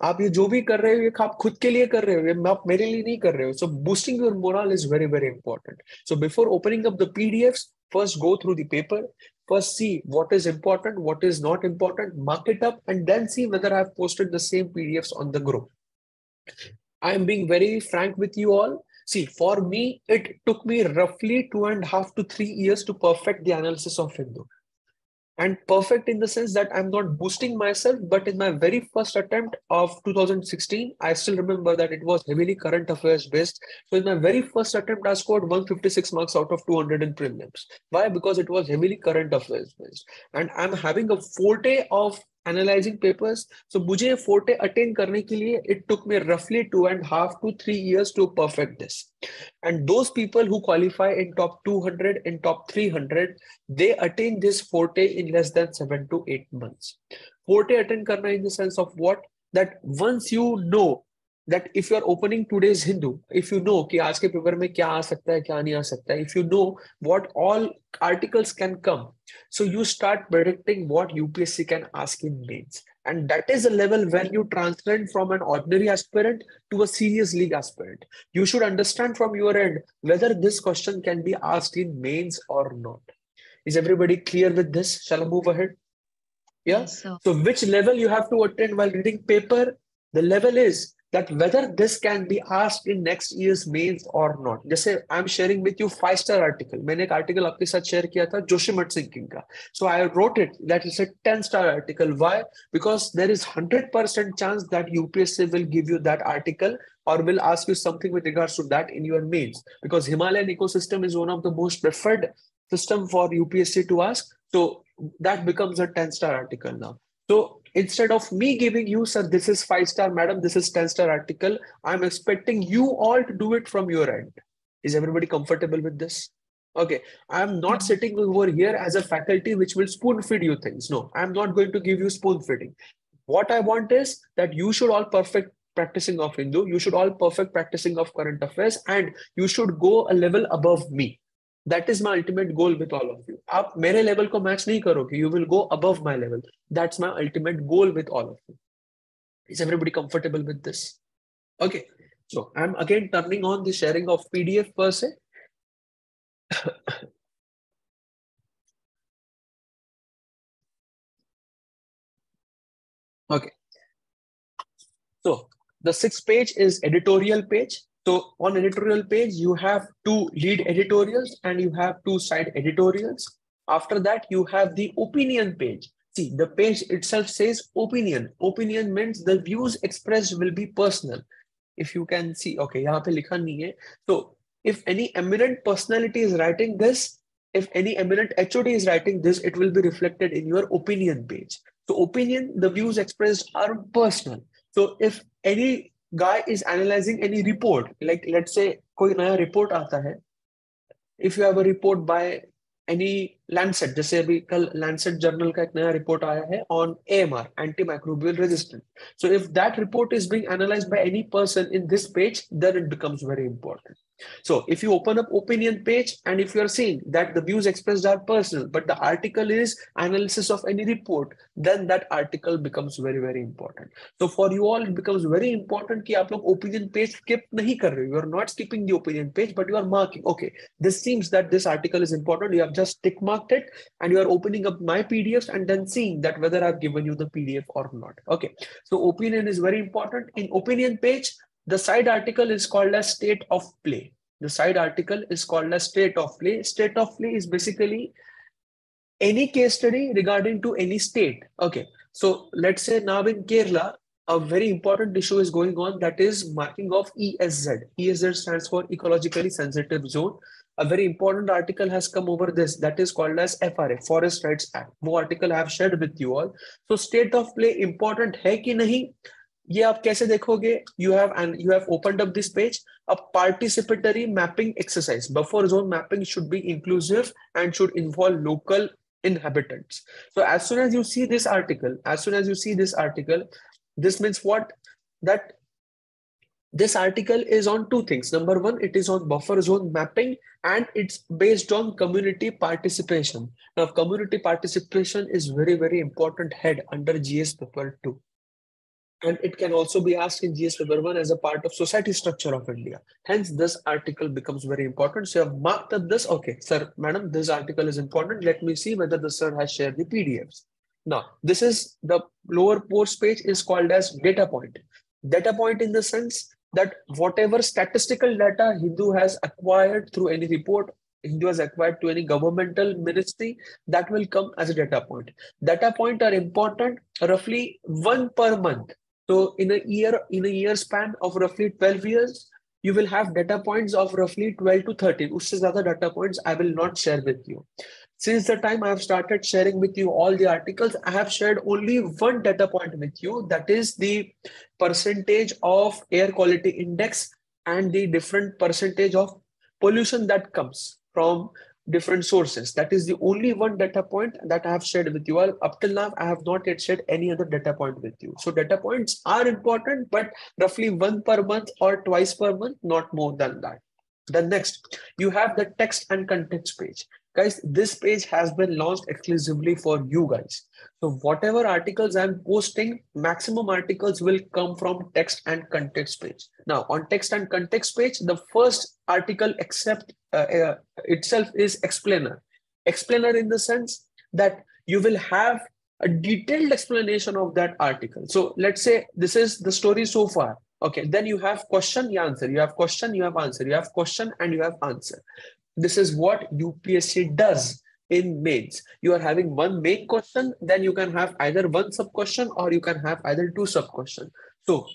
आप ये जो भी कर रहे हो, ये आप खुद के लिए कर रहे हो, ये आप मेरे लिए नहीं कर रहे हो. So boosting your morale is very, very important. So before opening up the PDFs, first go through the paper. First see what is important, what is not important, mark it up, and then see whether I have posted the same PDFs on the group. I am being very frank with you all. See, for me, it took me roughly 2.5 to 3 years to perfect the analysis of Hindu. And perfect in the sense that I'm not boosting myself, but in my very first attempt of 2016, I still remember that it was heavily current affairs based. So in my very first attempt, I scored 156 marks out of 200 in prelims. Why? Because it was heavily current affairs based. And I'm having a forte of analyzing papers. So मुझे forte attain करने के लिए it took me roughly 2.5 to 3 years to perfect this. And those people who qualify in top 200, in top 300, they attain this forte in less than 7 to 8 months. Forte attain karna in the sense of what? That once you know that if you are opening today's Hindu, if you know कि आज के paper में क्या आ सकता है, क्या नहीं आ सकता है, if you know what all articles can come, so you start predicting what UPSC can ask in mains. And that is a level where you transcend from an ordinary aspirant to a serious league aspirant. You should understand from your end whether this question can be asked in mains or not. Is everybody clear with this? Shall I move ahead? Yeah. Yes, sir. So which level you have to attain while reading paper? The level is that whether this can be asked in next year's mains or not. जैसे I'm sharing with you 5-star article. मैंने एक article आपके साथ share किया था जोशीमठ सिंह का. So I wrote it that it's a 10-star article. Why? Because there is 100% chance that UPSC will give you that article or will ask you something with regards to that in your mains. Because Himalayan ecosystem is one of the most preferred system for UPSC to ask. So that becomes a 10-star article now. So instead of me giving you, sir, this is 5-star, madam, this is 10-star article, I'm expecting you all to do it from your end. Is everybody comfortable with this? Okay, I'm not sitting over here as a faculty which will spoon feed you things. No, I'm not going to give you spoon feeding. What I want is that you should all perfect practicing of Hindu, you should all perfect practicing of current affairs, and you should go a level above me. That is my ultimate goal with all of you. आप मेरे level को match नहीं करोगे, you will go above my level. That's my ultimate goal with all of you. Is everybody comfortable with this? Okay, so I'm again turning on the sharing of PDF per se. Okay, so the 6th page is editorial page. So on editorial page, you have 2 lead editorials and you have 2 side editorials. After that, you have the opinion page. See, the page itself says opinion. Opinion means the views expressed will be personal. If you can see, okay, यहाँ पे लिखा नहीं है. So if any eminent personality is writing this, if any eminent HOD is writing this, it will be reflected in your opinion page. So opinion, the views expressed are personal. So if any guy is analyzing any report, like let's say कोई नया report आता है, if you have a report by any Lancet, जैसे अभी कल Lancet journal का एक नया report आया है on AMR, antimicrobial resistance. So if that report is being analyzed by any person in this page, then it becomes very important. So if you open up opinion page and if you are seeing that the views expressed are personal, but the article is analysis of any report, then that article becomes very, very important. So for you all, it becomes very important कि आप लोग opinion page skip नहीं कर रहे हो. You are not skipping the opinion page, but you are marking. Okay, this seems that this article is important. You have just tick marked it and you are opening up my PDFs and then seeing that whether I've given you the PDF or not. Okay, so opinion is very important. In opinion page, the side article is called as state of play. The side article is called as state of play. State of play is basically any case study regarding to any state. Okay, so let's say now in Kerala, a very important issue is going on, that is marking of ESZ. ESZ stands for ecologically sensitive zone. A very important article has come over this, that is called as FRA, Forest Rights Act. वो article I have shared with you all. So state of play important है कि नहीं, ये आप कैसे देखोगे? You have opened up this page. A participatory mapping exercise. Buffer zone mapping should be inclusive and should involve local inhabitants. So as soon as you see this article, this means what? That this article is on two things. Number one, it is on buffer zone mapping and it's based on community participation. Now, community participation is very, very important head under GS paper 2. And it can also be asked in GS paper 1 as a part of society structure of India. Hence, this article becomes very important. So you have marked up this. Okay, sir, madam, this article is important. Let me see whether the sir has shared the PDFs. Now, this is the lower post page is called as data point. Data point in the sense that whatever statistical data Hindu has acquired through any report, Hindu has acquired to any governmental ministry, that will come as a data point. Data point are important, roughly one per month. So in a year span of roughly 12 years, you will have data points of roughly 12 to 13. Usse zyada data points I will not share with you. Since the time I have started sharing with you all the articles, I have shared only one data point with you. That is the percentage of air quality index and the different percentage of pollution that comes from different sources. That is the only one data point that I have shared with you all. Up till now, I have not yet shared any other data point with you. So data points are important, but roughly one per month or twice per month, not more than that. Then next, you have the text and context page. Guys, this page has been launched exclusively for you guys. So whatever articles I'm posting, maximum articles will come from text and context page. Now on text and context page, the first article itself is explainer. Explainer in the sense that you will have a detailed explanation of that article. So let's say this is the story so far. Okay, then you have question, you answer. You have question, you have answer. You have question and you have answer. This is what UPSC does in mains. You are having one main question, then you can have either one sub question or you can have either two sub question. So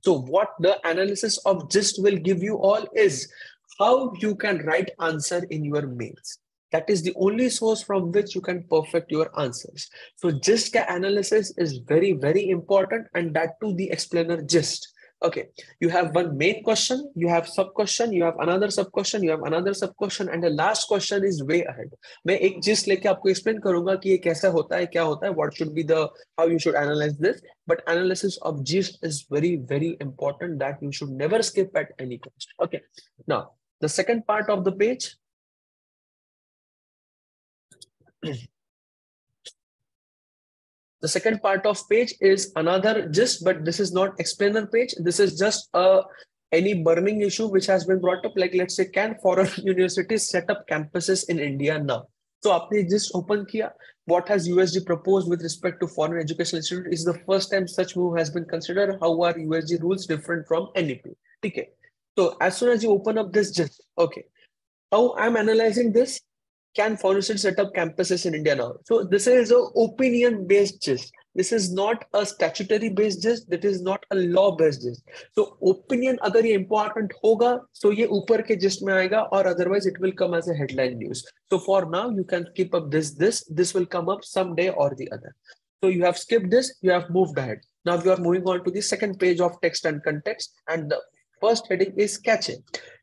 what the analysis of gist will give you all is how you can write answer in your mains. That is the only source from which you can perfect your answers. So gist ka analysis is very, very important, and that too the explainer gist. Okay, you have one main question, you have sub question, you have another sub question, you have another sub question, and the last question is way ahead. मैं एक gist लेके आपको explain करूंगा कि ये कैसा होता है, क्या होता है, what should be the, how you should analyze this. But analysis of gist is very, very important, that you should never skip at any cost. Okay, now the second part of the page. The second part of page is another gist, but this is not explainer page. This is just any burning issue which has been brought up. Like let's say, can foreign universities set up campuses in India now? So आपने just open किया. What has USG proposed with respect to foreign educational institute? Is the first time such move has been considered. How are USG rules different from NEP? Okay. So as soon as you open up this gist, okay, how I'm analyzing this. Can foreign institutes set up campuses in India now? So this is an opinion-based gist. This is not a statutory-based gist. This is not a law-based gist. So opinion अगर ये important होगा, so ये ऊपर के gist में आएगा, or otherwise it will come as a headline news. So for now, you can keep up this will come up someday or the other. So you have skipped this, you have moved ahead. Now you are moving on to the second page of text and context, and the first heading is catchy.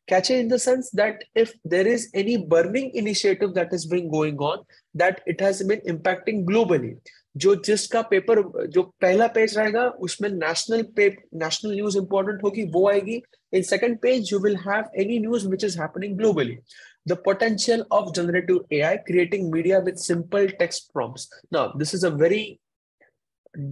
Catchy in the sense that if there is any burning initiative that has been going on, that it has been impacting globally. जो जिसका paper जो पहला page रहेगा उसमें national news important होगी वो आएगी. In second page, you will have any news which is happening globally. The potential of generative AI creating media with simple text prompts. Now, this is a very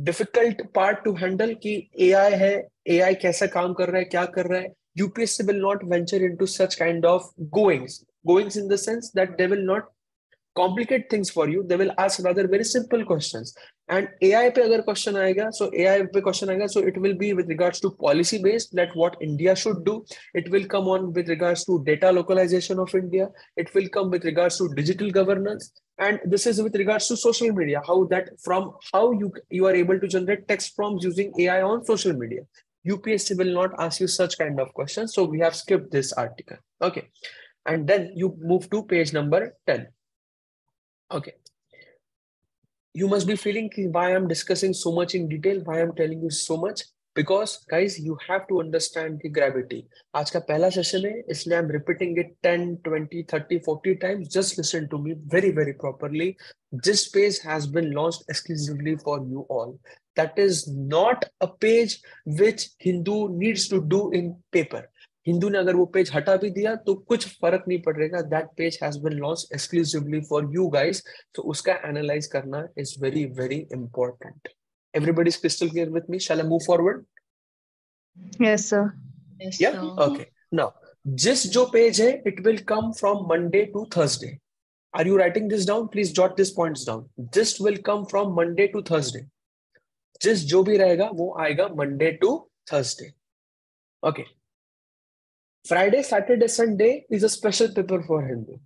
difficult part to handle कि AI है, AI कैसा काम कर रहा है, क्या कर रहा है. UPSC will not venture into such kind of goings in the sense that they will not complicate things for you. They will ask rather very simple questions. And AI पे अगर question आएगा, so AI पे question आएगा, so it will be with regards to policy based, that what India should do. It will come on with regards to data localization of India. It will come with regards to digital governance. And this is with regards to social media, how you are able to generate text prompts using AI on social media. UPSC will not ask you such kind of questions. So we have skipped this article. Okay. And then you move to page number 10. Okay. You must be feeling why I'm discussing so much in detail, why I'm telling you so much, because guys, you have to understand the gravity. आज का पहला session है, इसलिए I'm repeating it 10, 20, 30, 40 times. Just listen to me very, very properly. This page has been launched exclusively for you all. That is not a page which Hindu needs to do in paper. Hindu ने अगर वो page हटा भी दिया तो कुछ फर्क नहीं पड़ेगा. That page has been launched exclusively for you guys. तो उसका एनालाइज करना is very very important. Everybody is crystal clear with me? Shall I move forward? Yes, sir. Yes, या sir. ओके. नाउ जिस जो पेज है it will come from Monday to Thursday. Are you writing this down? Please jot this points down. This will come from Monday to Thursday. जिस जो भी रहेगा वो आएगा Monday to Thursday. Okay. Friday, Saturday, Sunday is a special paper for Hindu.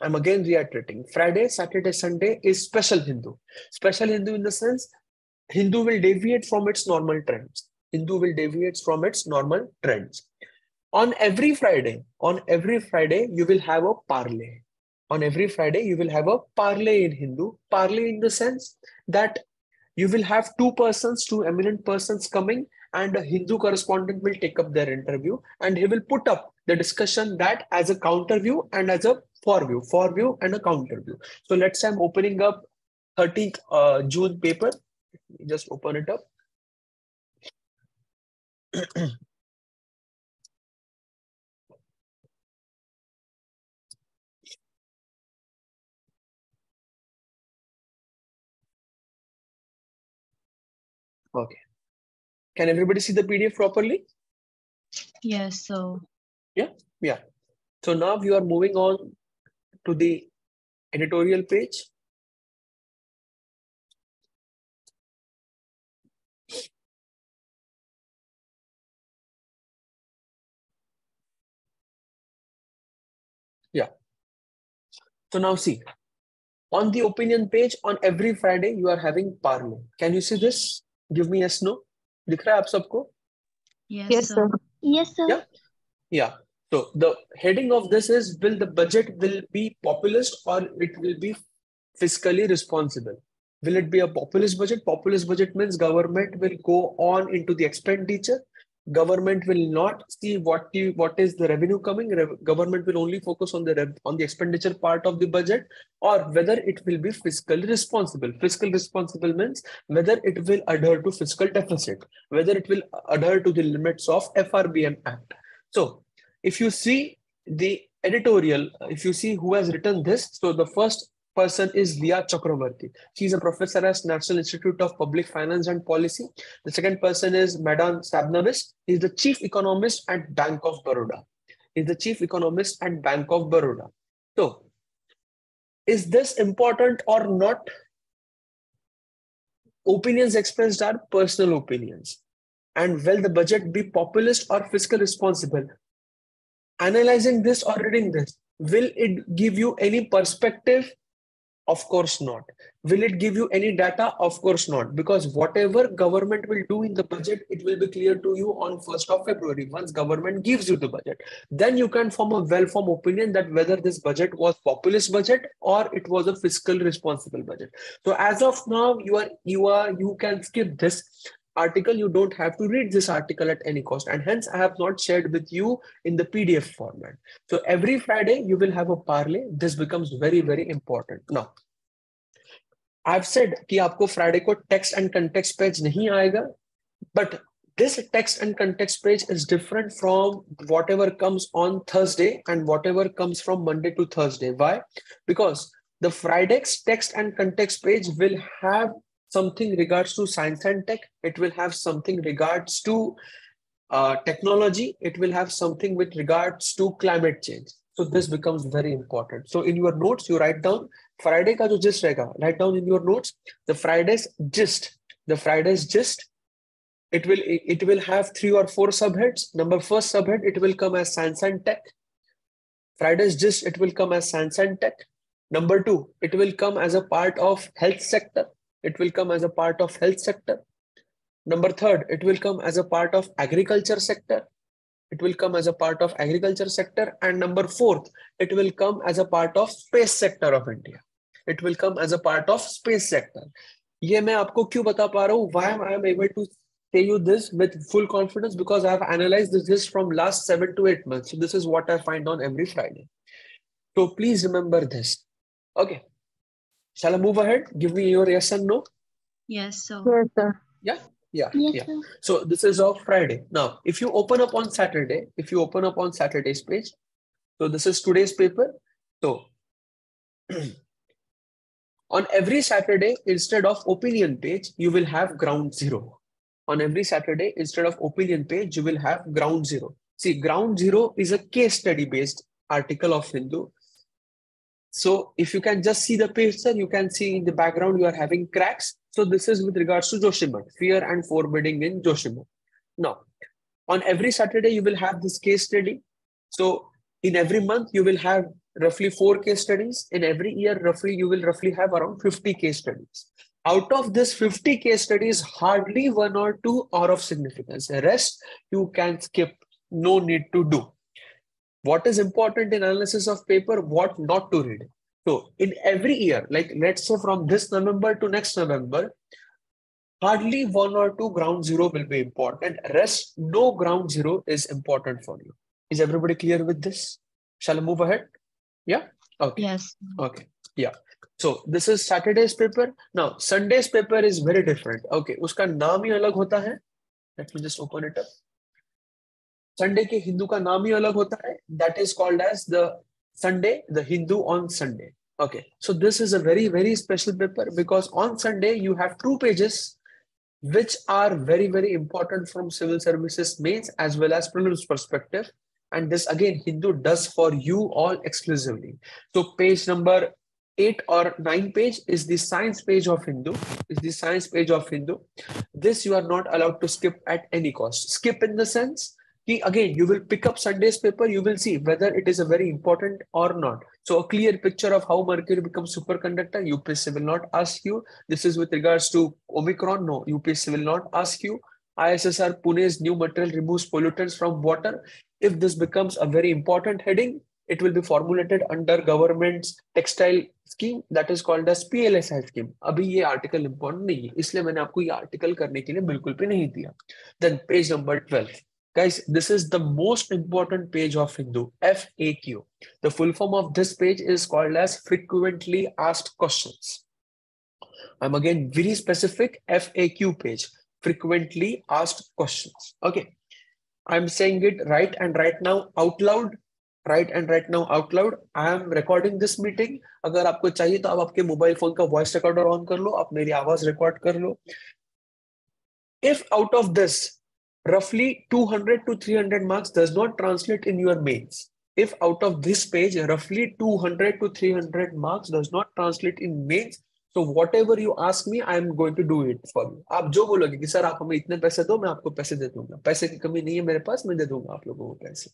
I'm again reiterating. Friday, Saturday, Sunday is special Hindu. Special Hindu in the sense, Hindu will deviate from its normal trends. Hindu will deviate from its normal trends. On every Friday, you will have a parlay. On every Friday, you will have a parlay in Hindu. Parlay in the sense that you will have two eminent persons coming, and a Hindu correspondent will take up their interview, and he will put up the discussion that as a counter view and as a for view and a counter view. So let's say I'm opening up 13th June paper. Just open it up. Okay. Can everybody see the PDF properly? Yes, sir. Yeah. So now we are moving on to the editorial page. Yeah. So now see, on the opinion page, on every Friday, you are having parlay. Can you see this? Give me yes, no. दिख रहा है आप सबको? Yes, Yes, sir. sir. Yes, sir. Yeah. Yeah. So the heading of this is, will the budget will be populist or it will be fiscally responsible? Will it be a populist budget? Populist budget means government will go on into the expenditure. Government will not see what is the revenue coming. Government will only focus on the expenditure part of the budget, or whether it will be fiscally responsible. Fiscal responsible means whether it will adhere to fiscal deficit, whether it will adhere to the limits of FRBM Act. So if you see the editorial, if you see who has written this, so the first person is Leah Chakravarti. She is a professor at National Institute of Public Finance and Policy. The second person is Madan Sabnavis. He is the chief economist at Bank of Baroda. He is the chief economist at Bank of Baroda. So, is this important or not? Opinions expressed are personal opinions. And will the budget be populist or fiscal responsible? Analyzing this or reading this, will it give you any perspective? Of course not. Will it give you any data? Of course not. Because whatever government will do in the budget, it will be clear to you on 1st of February. Once government gives you the budget, then you can form a well-formed opinion that whether this budget was populist budget or it was a fiscal responsible budget. So as of now, you can skip this. article, you don't have to read this article at any cost, and hence I have not shared with you in the PDF format. So every Friday you will have a parlay. This becomes very, very important. Now, I've said कि आपको Friday को text and context page नहीं आएगा, but this text and context page is different from whatever comes on Thursday and whatever comes from Monday to Thursday. Why? Because the Friday's text and context page will have something regards to science and tech. It will have something regards to technology. It will have something with regards to climate change. So this becomes very important. So in your notes, you write down Friday का जो gist रहेगा. Write down in your notes the Friday's gist. The Friday's gist. It will have 3 or 4 subheads. First subhead, it will come as science and tech. Friday's gist, it will come as science and tech. Number 2, it will come as a part of health sector. It will come as a part of health sector. Number 3, it will come as a part of agriculture sector. It will come as a part of agriculture sector. And number 4, it will come as a part of space sector of India. It will come as a part of space sector. ये मैं आपको क्यों बता पा रहा हूँ? Why am I able to say you this with full confidence? Because I have analyzed this from last 7 to 8 months. So this is what I find on every Friday. So please remember this. Okay. Shall I move ahead? Give me your yes and no. Yes, sir. Yes, sir. Yeah. Yeah. Yes, Yeah. sir. So this is of Friday. Now, if you open up on Saturday, Saturday's page, so this is today's paper. So on every Saturday, instead of opinion page, you will have ground zero. On every Saturday, instead of opinion page, you will have ground zero. See, ground zero is a case study based article of Hindu. So if you can just see the page, sir, you can see in the background, you are having cracks. So this is with regards to Joshimath, fear and forbidding in Joshimath. Now, on every Saturday, you will have this case study. So in every month, you will have roughly 4 case studies. In every year, you will roughly have around 50 case studies. Out of this 50 case studies, hardly 1 or 2 are of significance. The rest you can skip, no need to do. What is important in analysis of paper, what not to read. So in every year, like let's say from this November to next November, hardly 1 or 2 ground zero will be important. Rest, no ground zero is important for you. Is everybody clear with this? Shall I move ahead? Yeah? Okay. Yes. Okay. Yeah. So this is Saturday's paper. Now Sunday's paper is very different. Okay. उसका नाम ही अलग होता है. Let me just open it up. Sunday के हिंदू का नाम ही अलग होता है. That is called as the Sunday, the Hindu on Sunday. Okay. So this is a very, very special paper because on Sunday you have 2 pages which are very, very important from civil services mains as well as prelims perspective. And this again, Hindu does for you all exclusively. So page number 8 or 9 page is the science page of Hindu. This you are not allowed to skip at any cost. Skip in the sense that again, you will pick up Sunday's paper, you will see whether it is a very important or not. So a clear picture of how Mercury becomes superconductor, UPSC will not ask you. This is with regards to Omicron, no, UPSC will not ask you. ISSR Pune's new material removes pollutants from water. If this becomes a very important heading, it will be formulated under government's textile scheme that is called as PLSI scheme. अभी ये article important नहीं है, इसलिए मैंने आपको ये article करने के लिए बिल्कुल भी नहीं दिया. Then page number 12. Guys, this is the most important page of Hindu, FAQ. The full form of this page is called as frequently asked questions. I'm again very specific, FAQ page, frequently asked questions. Okay, I'm saying it right and right now out loud. Right and right now out loud. I am recording this meeting. अगर आपको चाहिए तो आप आपके mobile phone का voice recorder on कर लो, आप मेरी आवाज रिकॉर्ड कर लो. If out of this, roughly 200 to 300 marks does not translate in your mains. If out of this page, roughly 200 to 300 marks does not translate in mains, so whatever you ask me, I am going to do it for you. आप जो बोलोगे कि sir आप हमें इतने पैसे दो, मैं आपको पैसे दे दूंगा. पैसे की कमी नहीं है मेरे पास, मैं दे दूंगा आप लोगों को पैसे.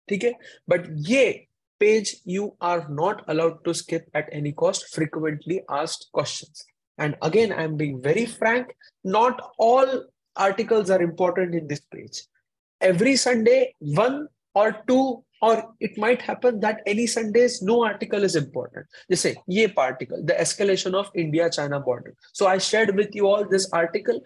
ठीक है? But ये page you are not allowed to skip at any cost. Frequently asked questions. And again, I'm being very frank. Not all articles are important in this page. Every Sunday, 1 or 2 or it might happen that any Sundays no article is important. Just say ye article, the escalation of India-China border. So I shared with you all this article.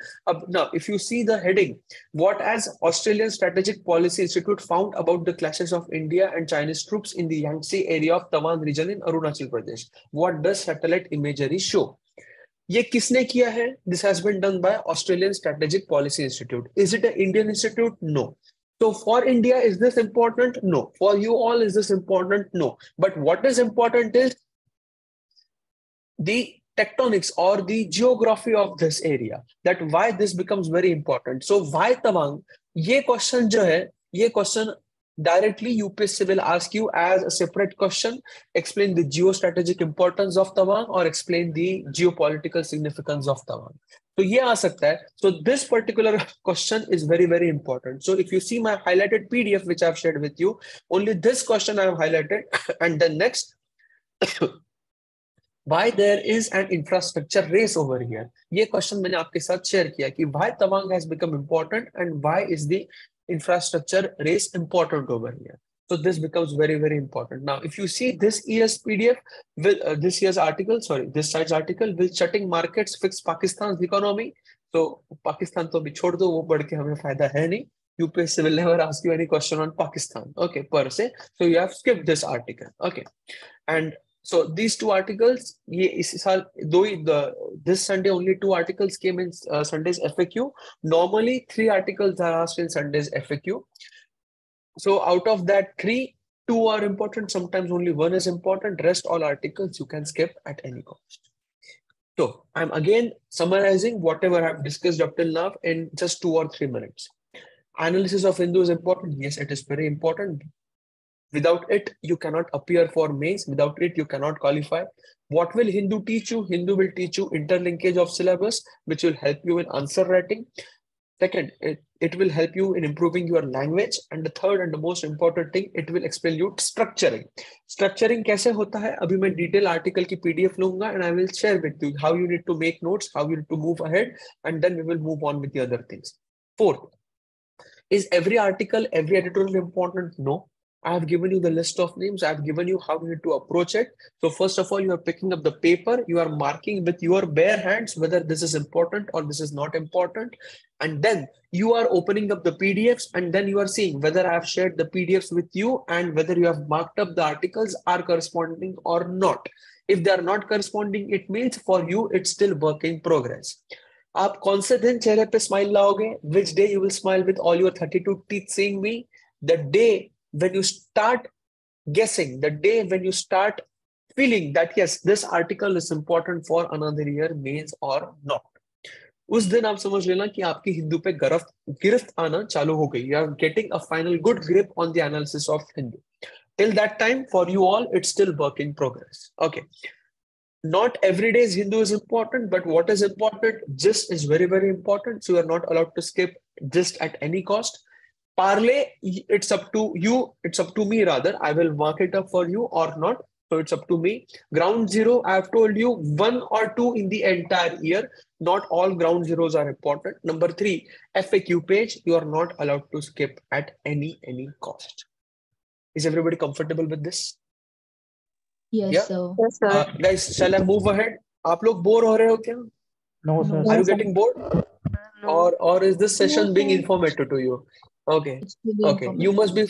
Now, if you see the heading, what as Australian Strategic Policy Institute found about the clashes of India and Chinese troops in the Yangtze area of Tawan region in Arunachal Pradesh. What does satellite imagery show? ये किसने किया है? This has been done by Australian Strategic Policy Institute. Is it an Indian institute? No. So for India, is this important? No. For you all, is this important? No. But what is important is the tectonics or the geography of this area, that why this becomes very important. So why Tawang? ये question जो है, ये question directly UPSC will ask you as a separate question. Explain the geostrategic importance of Tawang or explain the geopolitical significance of Tawang. So ये आ सकता है. So this particular question is very, very important. So if you see my highlighted PDF which I've shared with you, only this question I have highlighted, and then next, why there is an infrastructure race over here. ये question मैंने आपके साथ share किया कि why Tawang has become important and why is the infrastructure race important over here. So this becomes very, very important. Now, if you see this year's PDF, this year's article, sorry, this side's article, will shutting markets fix Pakistan's economy? So Pakistan तो भी छोड़ दो, वो बढ़ के हमें फायदा है नहीं. UPSC will never ask you any question on Pakistan. Okay, per se. So you have skipped this article. Okay, and so these two articles, this Sunday only 2 articles came in Sunday's FAQ. Normally 3 articles are asked in Sunday's FAQ. So out of that 3, 2 are important. Sometimes only 1 is important. Rest all articles you can skip at any cost. So I'm again summarizing whatever I've discussed up till now in just 2 or 3 minutes. Analysis of Hindu is important. Yes, it is very important. Without it, you cannot appear for mains. Without it, you cannot qualify. What will Hindu teach you? Hindu will teach you interlinkage of syllabus, which will help you in answer writing. Second, it will help you in improving your language. And the third and the most important thing, it will explain you structuring. Structuring कैसे होता है? अभी मैं detail article की PDF लूंगा and I will share with you how you need to make notes, how you need to move ahead, and then we will move on with the other things. Fourth, is every article, every editorial important? No. I have given you the list of names. I have given you how you need to approach it. So first of all, you are picking up the paper. You are marking with your bare hands whether this is important or this is not important. And then you are opening up the PDFs and then you are seeing whether I have shared the PDFs with you and whether you have marked up the articles are corresponding or not. If they are not corresponding, it means for you, it's still work in progress. आप कौन से दिन चेहरे पे smile लाओगे? Which day you will smile with all your 32 teeth seeing me? The day when you start guessing, the day when you start feeling that yes, this article is important for another year, mains or not. उस दिन आप समझ लेना कि आपकी हिंदू पे गिरफ्त आना चालू हो गई. You are getting a final good grip on the analysis of Hindu. Till that time, for you all, it's still work in progress. Okay. Not every day's Hindu is important, but what is important, gist is very, very important. So you are not allowed to skip gist at any cost. Parlay, it's up to you. It's up to me rather. I will mark it up for you or not. So it's up to me. Ground zero, I have told you 1 or 2 in the entire year. Not all ground zeros are important. Number 3, FAQ page. You are not allowed to skip at any cost. Is everybody comfortable with this? Yes, Yeah? sir. Yes, sir. Guys, shall I move ahead? आप लोग bore हो रहे हो क्या? No, sir. Are you No, sir. getting bored? No. Or is this session No, being sir. informative to you? Okay. It's really Okay. You must be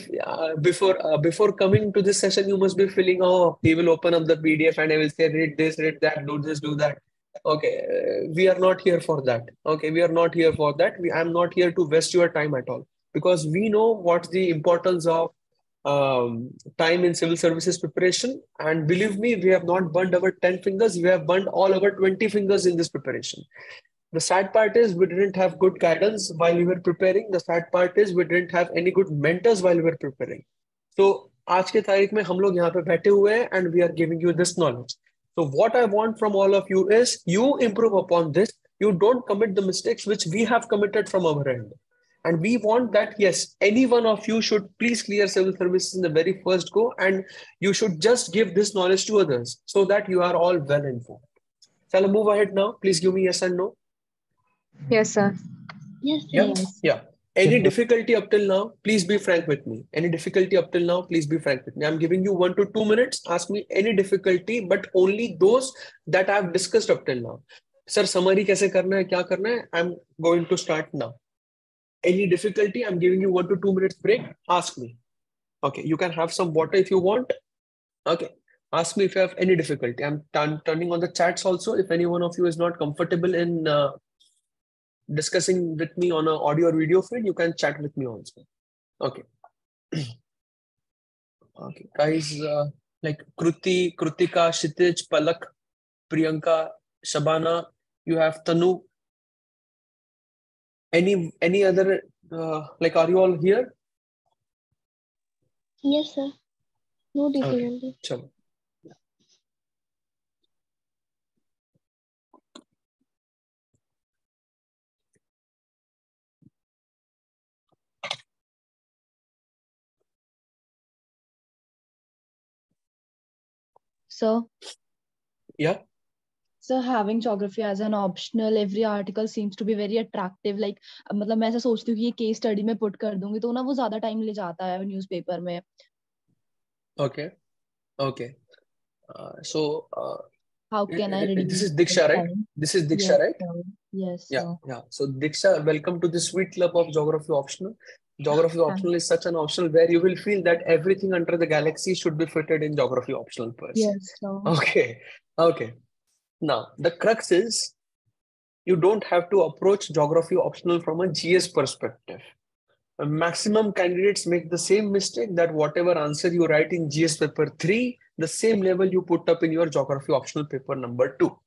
before coming to this session, you must be feeling, oh, he will open up the PDF and I will say, read this, read that, do this, do that. Okay. We are not here for that. Okay. We are not here for that. I'm not here to waste your time at all because we know what's the importance of time in civil services preparation. And believe me, we have not burned our 10 fingers. We have burned all our 20 fingers in this preparation. The sad part is we didn't have good guidance while we were preparing. The sad part is we didn't have any good mentors while we were preparing. So आज के तारीख में हम लोग यहाँ पे बैठे हुए हैं and we are giving you this knowledge. So what I want from all of you is you improve upon this. You don't commit the mistakes which we have committed from our end. And we want that, yes, any one of you should please clear civil services in the very first go and you should just give this knowledge to others so that you are all well informed. Shall I move ahead now? Please give me yes and no. Yes, sir. Yes, sir. Yeah. Yes. Yeah. Any difficulty up till now, please be frank with me. Any difficulty up till now, please be frank with me. I'm giving you 1 to 2 minutes. Ask me any difficulty, but only those that I've discussed up till now. Sir, summary कैसे करना है, क्या करना है? I'm going to start now. Any difficulty? I'm giving you 1 to 2 minutes break. Ask me. Okay, you can have some water if you want. Okay, ask me if you have any difficulty. I'm turning on the chats also. If any one of you is not comfortable in discussing with me on an audio or video feed, you can chat with me also. Okay. Okay, guys, like Krutika, Kshitij, Palak, Priyanka, Shabana, you have Tanu. Any other like, are you all here? Yes, sir. No Okay, difficulty. chalo. So, Yeah. so having geography as an optional, every article seems to be very attractive. Like, मतलब मैं ऐसा सोचती हूँ कि ये case study में put कर दूंगी तो ना वो ज्यादा टाइम ले जाता है न्यूज़पेपर में. Okay. Okay. So How can I this reduce is my Diksha, right? time? This is Diksha, Yes, right? sir. Yes, Yeah, sir. yeah. So Diksha, welcome to the sweet club of Geography Optional. Geography Thank Optional is such an optional where you will feel that everything under the galaxy should be fitted in Geography Optional per se. Yes, sir. Okay, okay. Now, the crux is you don't have to approach Geography Optional from a GS perspective. Maximum candidates make the same mistake that whatever answer you write in GS paper 3, the same level you put up in your Geography Optional paper number 2.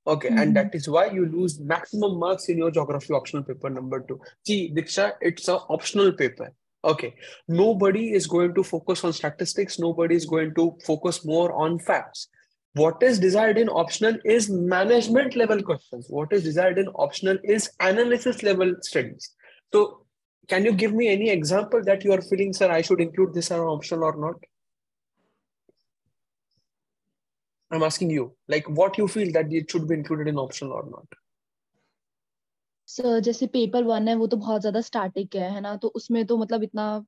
Okay, and that is why you lose maximum marks in your geography optional paper number 2. See, Diksha, it's an optional paper. Okay, nobody is going to focus on statistics. Nobody is going to focus more on facts. What is desired in optional is management level questions. What is desired in optional is analysis level studies. So, can you give me any example that you are feeling, sir, I should include this as an optional or not? I'm asking you, like, what you feel that it should be included in optional or not? Sir जैसे paper 1 है वो तो बहुत ज्यादा static है ना, तो उसमें तो मतलब इतना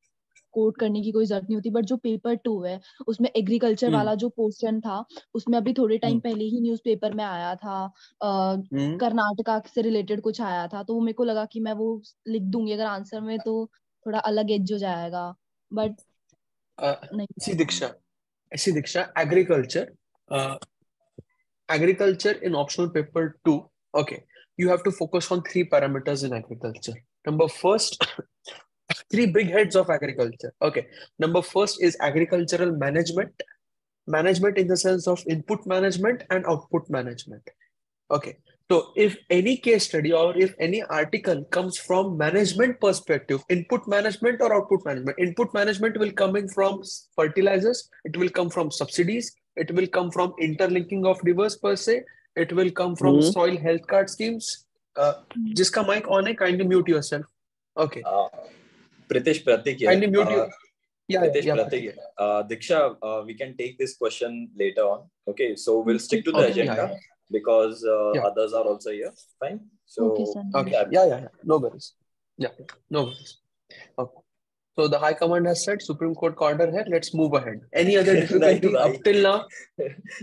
कोड करने की कोई जरूरत नहीं होती. बट जो पेपर 2 है उसमें एग्रीकल्चर वाला जो पोर्शन था उसमें अभी थोड़े टाइम पहले ही न्यूज़पेपर में आया था, कर्नाटका से रिलेटेड कुछ आया था, तो वो मेरे को लगा कि मैं वो लिख दूंगी अगर आंसर में तो थोड़ा अलग एज हो जाएगा. बट See, नहीं. Diksha, agriculture in optional paper 2. Okay, you have to focus on 3 parameters in agriculture. Number first, 3 big heads of agriculture. Okay, number first is agricultural management. Management in the sense of input management and output management. Okay. So if any case study or if any article comes from management perspective, input management or output management, input management will coming from fertilizers, it will come from subsidies, it will come from interlinking of rivers per se, it will come from soil health card schemes. Jiska mic on hai, kindly mute yourself. Okay. Pritesh Pratik here. Kindly mute you. Pritesh Pratik here. Diksha, we can take this question later on. Okay, so we'll stick to the agenda because others are also here. Fine. So Okay, sir. okay. Yeah. No worries. Yeah, no worries. Okay. So the High Command has said Supreme Court का order है. Let's move ahead. Any other difficulty up till now?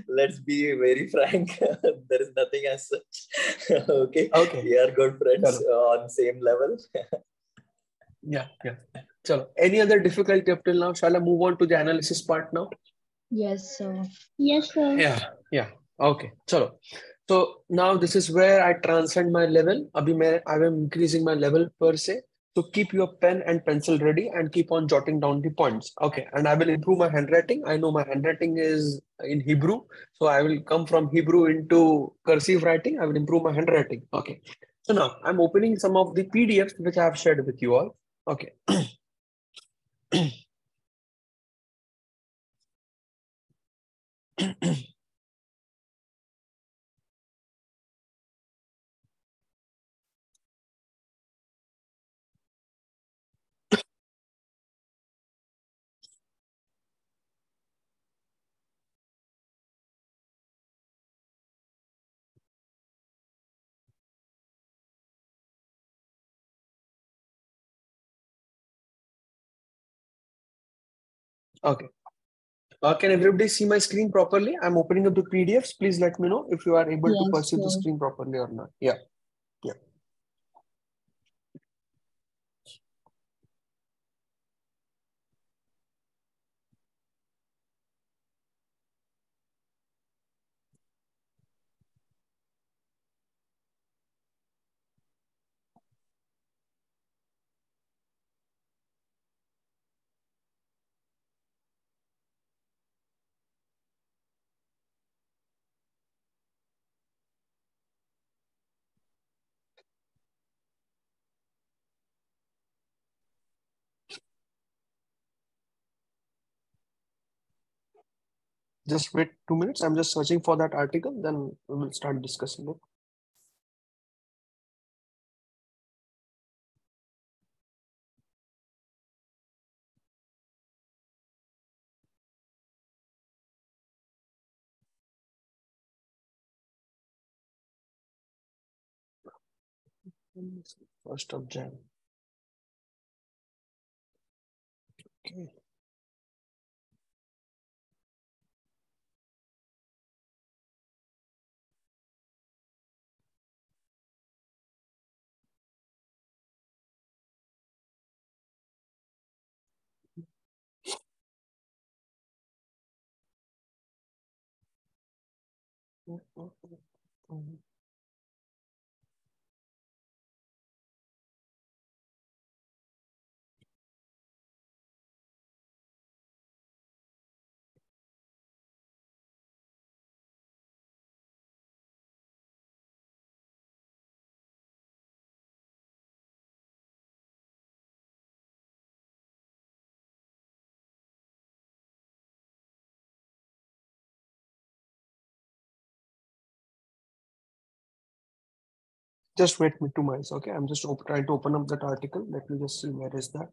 Let's be very frank. There is nothing as such. Okay. We are good friends on same level. Yeah. Chalo. Any other difficulty up till now? Shall I move on to the analysis part now? Yes, sir. Yes, sir. Yeah. Okay. Chalo. So now this is where I transcend my level. I am increasing my level per se. So keep your pen and pencil ready and keep on jotting down the points. Okay. And I will improve my handwriting. I know my handwriting is in Hebrew. So I will come from Hebrew into cursive writing. I will improve my handwriting. Okay. So now I'm opening some of the PDFs which I have shared with you all. Okay. Okay. Can everybody see my screen properly? I'm opening up the PDFs. Please let me know if you are able to Yes, perceive the sir. screen properly or not. Yeah. Yeah. Just wait 2 minutes. I'm just searching for that article. Then we will start discussing it. First of Jan. Okay. Just wait me 2 minutes. Okay. I'm just trying to open up that article. Let me just see where is that.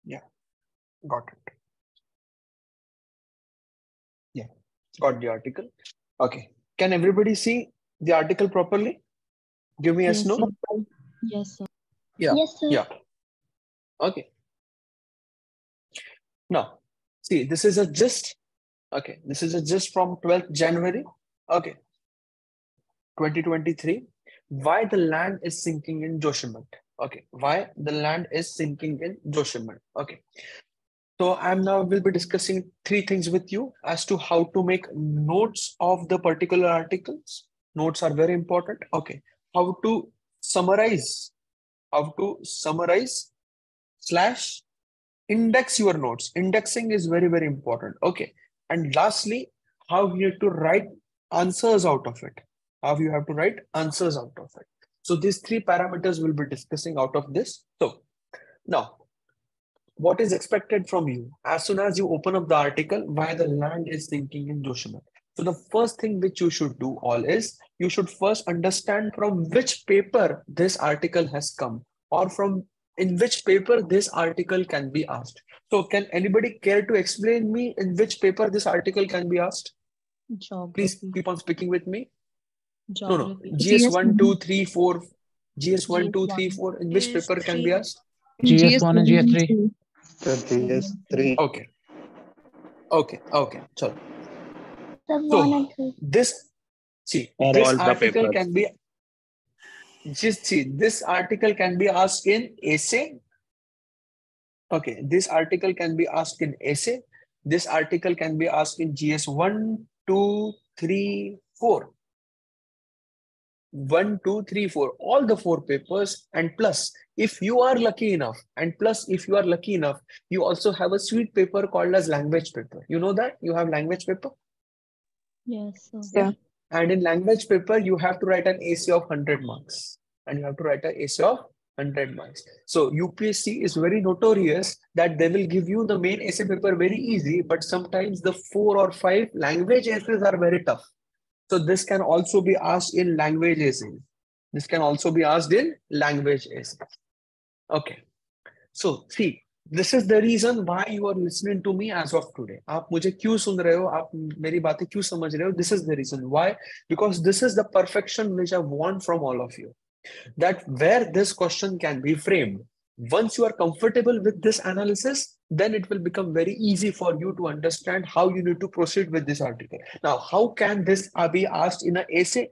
Yeah, got it. Yeah, got the article. Okay. Can everybody see the article properly? Give me a Yes, no. sir. Yes, sir. Yeah. Yes, sir. Yeah. Okay. Now, see, this is a gist. Okay. This is a gist from 12th January. Okay. 2023. Why the land is sinking in Joshimath. Okay. Why the land is sinking in Joshimath. Okay. So I'm now will be discussing three things with you as to how to make notes of the particular articles. Notes are very important. Okay. How to summarize, how to summarize slash index your notes. Indexing is very, very important. Okay. And lastly, how you have to write answers out of it. How you have to write answers out of it. So these three parameters we'll be discussing out of this. So now, what is expected from you as soon as you open up the article why the land is sinking in Joshimath. So the first thing which you should do all is you should first understand from which paper this article has come or from in which paper this article can be asked. So can anybody care to explain me in which paper this article can be asked? Please Geography. keep on speaking with me. No. Geography. GS 1, 2, GS1. 3, 4. GS 1, 2, 3, GS1. 4. In which paper can be GS3. asked? GS1 and GS3. Sir, GS3. Okay. Okay. So Sir, So 1 and 3. this see Or this all the article papers. can be just see this article can be asked in essay, Okay, this article can be asked in essay. This article can be asked in GS 1, 2, 3, 4. 1, 2, 3, 4, all the 4 papers, and plus, if you are lucky enough, you also have a sweet paper called as language paper. You know that? You have language paper? Yes, sir. Yeah. And in language paper, you have to write an essay of 100 marks. And you have to write an essay of 100 marks. So UPSC is very notorious that they will give you the main essay paper very easy, but sometimes the 4 or 5 language essays are very tough. So this can also be asked in language essays. This can also be asked in language essays. Okay. So see, this is the reason why you are listening to me as of today. आप मुझे क्यों सुन रहे हो? आप मेरी बातें क्यों समझ रहे हो? This is the reason why, because this is the perfection which I want from all of you. That where this question can be framed. Once you are comfortable with this analysis, then it will become very easy for you to understand how you need to proceed with this article. Now, how can this be asked in an essay?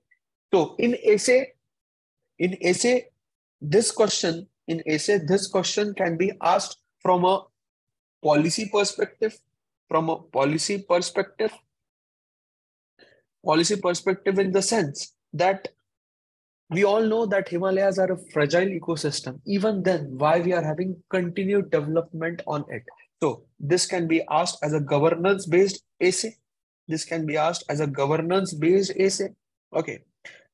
So in essay, this question can be asked from a policy perspective, in the sense that we all know that Himalayas are a fragile ecosystem. Even then, why we are having continued development on it. So this can be asked as a governance-based essay. Okay.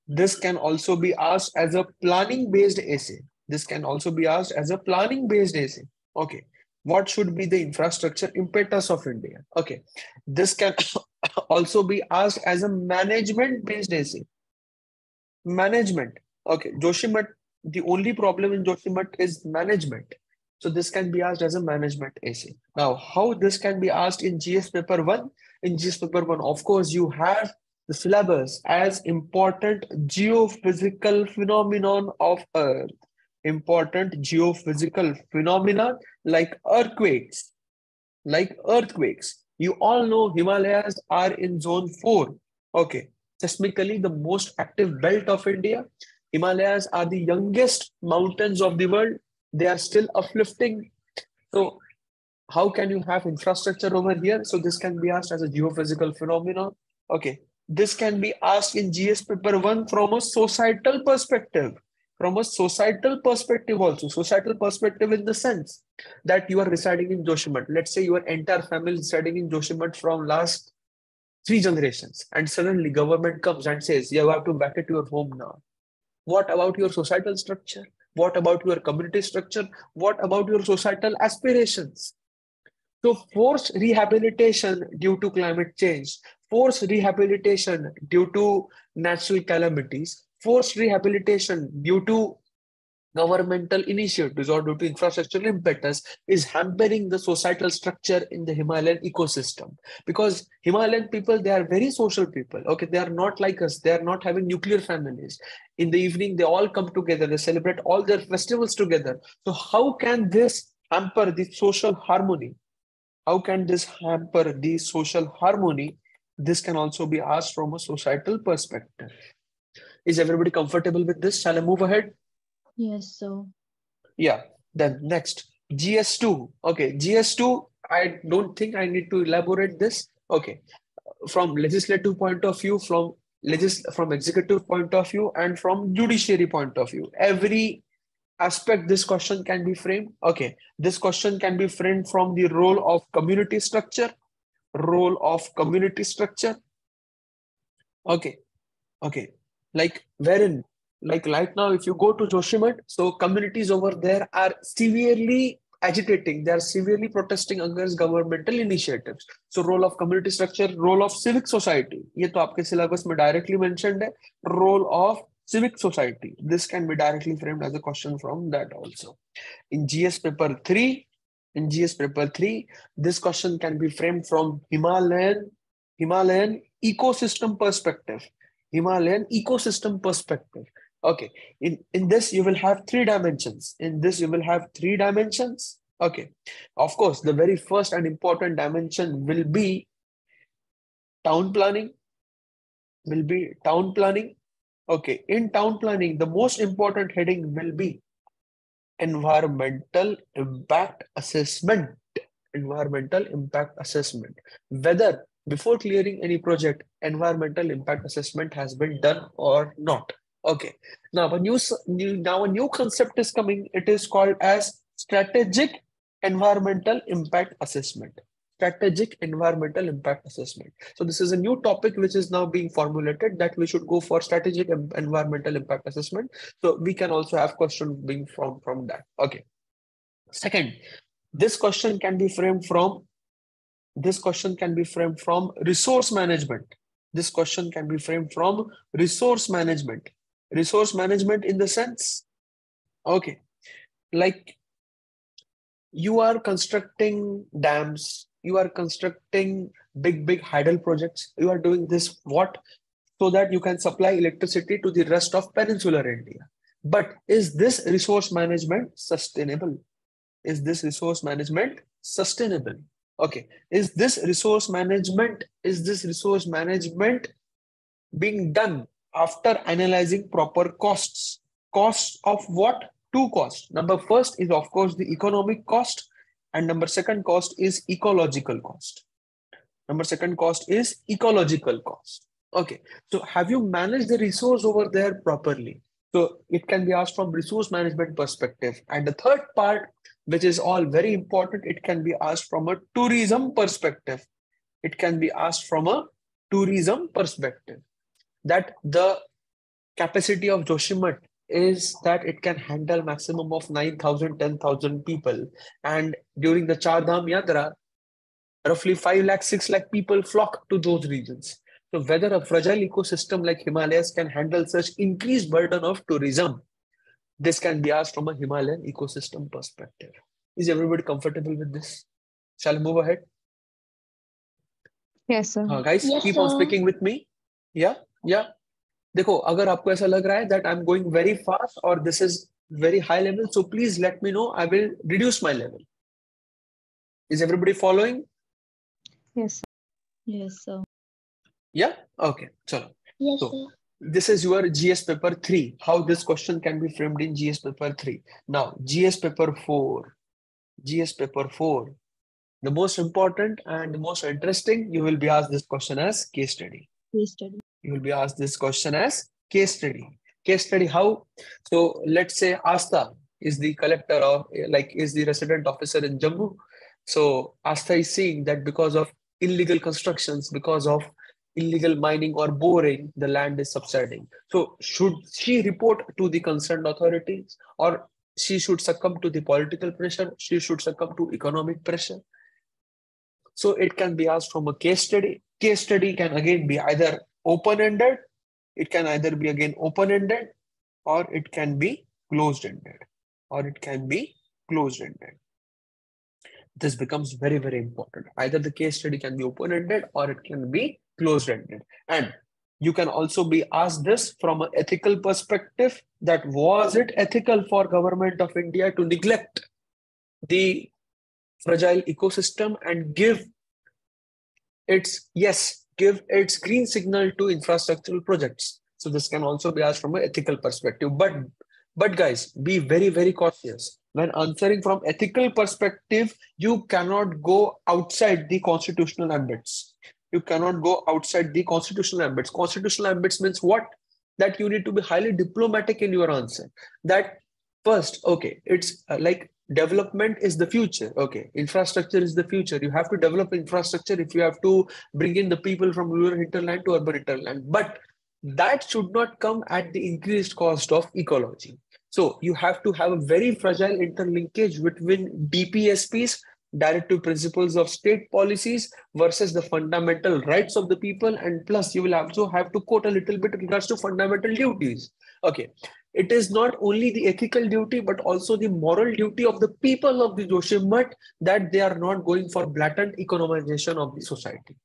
This can also be asked as a planning-based essay. Okay. What should be the infrastructure impetus of India? Okay. This can also be asked as a management-based essay. Management. Okay, Joshimath, the only problem in Joshimath is management. So this can be asked as a management essay. Now, how this can be asked in GS paper 1? In GS paper 1, of course, you have the syllabus as important geophysical phenomenon of Earth. Important geophysical phenomenon like earthquakes. You all know Himalayas are in zone 4. Okay. Seismically, the most active belt of India. Himalayas are the youngest mountains of the world. They are still uplifting. So how can you have infrastructure over here? So this can be asked as a geophysical phenomenon. Okay. This can be asked in GS paper 1 from a societal perspective. Also. Societal perspective in the sense that you are residing in Joshimath. Let's say your entire family is residing in Joshimath from last 3 generations. And suddenly government comes and says, you have to vacate your home now. What about your societal structure? What about your community structure? What about your societal aspirations? So forced rehabilitation due to climate change, forced rehabilitation due to natural calamities, forced rehabilitation due to governmental initiatives or due to infrastructural impetus is hampering the societal structure in the Himalayan ecosystem. Because Himalayan people, they are very social people. Okay, they are not like us. They are not having nuclear families. In the evening, they all come together. They celebrate all their festivals together. So how can this hamper the social harmony? This can also be asked from a societal perspective. Is everybody comfortable with this? Shall I move ahead? Yes, sir. Yeah. Then next, GS2. Okay, GS2, I don't think I need to elaborate this. Okay. From legislative point of view, from executive point of view, and from judiciary point of view, every aspect this question can be framed. Okay, this question can be framed from the role of community structure. Okay, like wherein, like right now, if you go to Joshimath, so communities over there are severely agitating, they are severely protesting against governmental initiatives. So role of community structure, role of civic society, ये तो आपके syllabus में directly mentioned है. Role of civic society, this can be directly framed as a question from that also. In GS paper 3, this question can be framed from Himalayan ecosystem perspective. Okay. In this, you will have 3 dimensions. Okay. Of course, the very first and important dimension will be town planning. Okay. In town planning, the most important heading will be environmental impact assessment. Environmental impact assessment. Whether before clearing any project, environmental impact assessment has been done or not. Okay. Now a new concept is coming. It is called as strategic environmental impact assessment. Strategic environmental impact assessment. So this is a new topic which is now being formulated, that we should go for strategic environmental impact assessment. So we can also have questions being from that. Okay. Second, this question can be framed from resource management. This question can be framed from resource management. Resource management in the sense, okay, like you are constructing dams, you are constructing big hydel projects. You are doing this what? So that you can supply electricity to the rest of peninsular India. But is this resource management sustainable? Is this resource management sustainable? Okay. Is this resource management being done after analyzing proper costs? Costs of what? Two costs. Number first is, of course, the economic cost, and number second cost is ecological cost. Okay. So have you managed the resource over there properly? So it can be asked from resource management perspective. And the third part, which is all very important, it can be asked from a tourism perspective. That the capacity of Joshimath is that it can handle maximum of 9,000, 10,000 people. And during the Char Dham Yatra, roughly 5 lakh, 6 lakh people flock to those regions. So whether a fragile ecosystem like Himalayas can handle such increased burden of tourism, this can be asked from a Himalayan ecosystem perspective. Is everybody comfortable with this? Shall I move ahead? Yes, sir. Guys, Yes, keep on sir. speaking with me. Yeah. देखो, अगर आपको ऐसा लग रहा है that I'm going very fast or this is very high level, so please let me know. I will reduce my level. Is everybody following? Yes, sir. Yes, sir. Yeah. Okay. Chalo. Yes, So sir. this is your GS paper 3. How this question can be framed in GS paper 3. Now GS paper 4. The most important and the most interesting, you will be asked this question as case study. You will be asked this question as case study. Case study how? So let's say Asta is the collector or is the resident officer in Jammu. So Asta is seeing that because of illegal constructions, because of illegal mining or boring, the land is subsiding. So should she report to the concerned authorities, or she should succumb to the political pressure? She should succumb to economic pressure? So it can be asked from a case study. Case study can again be either open-ended, or it can be closed-ended. This becomes very, very important. Either the case study can be open-ended or it can be closed-ended. And you can also be asked this from an ethical perspective, that was it ethical for government of India to neglect the fragile ecosystem and give its green signal to infrastructural projects? So this can also be asked from an ethical perspective. But guys, be very, very cautious. When answering from ethical perspective, you cannot go outside the constitutional ambits. Constitutional ambits means what? That you need to be highly diplomatic in your answer. That first, okay, it's like development is the future. Okay, infrastructure is the future. You have to develop infrastructure if you have to bring in the people from rural hinterland to urban hinterland. But that should not come at the increased cost of ecology. So you have to have a very fragile interlinkage between DPSPs, directive principles of state policies, versus the fundamental rights of the people. And plus, you will also have to quote a little bit in regards to fundamental duties. Okay. It is not only the ethical duty, but also the moral duty of the people of the Joshimath, that they are not going for blatant economization of the society.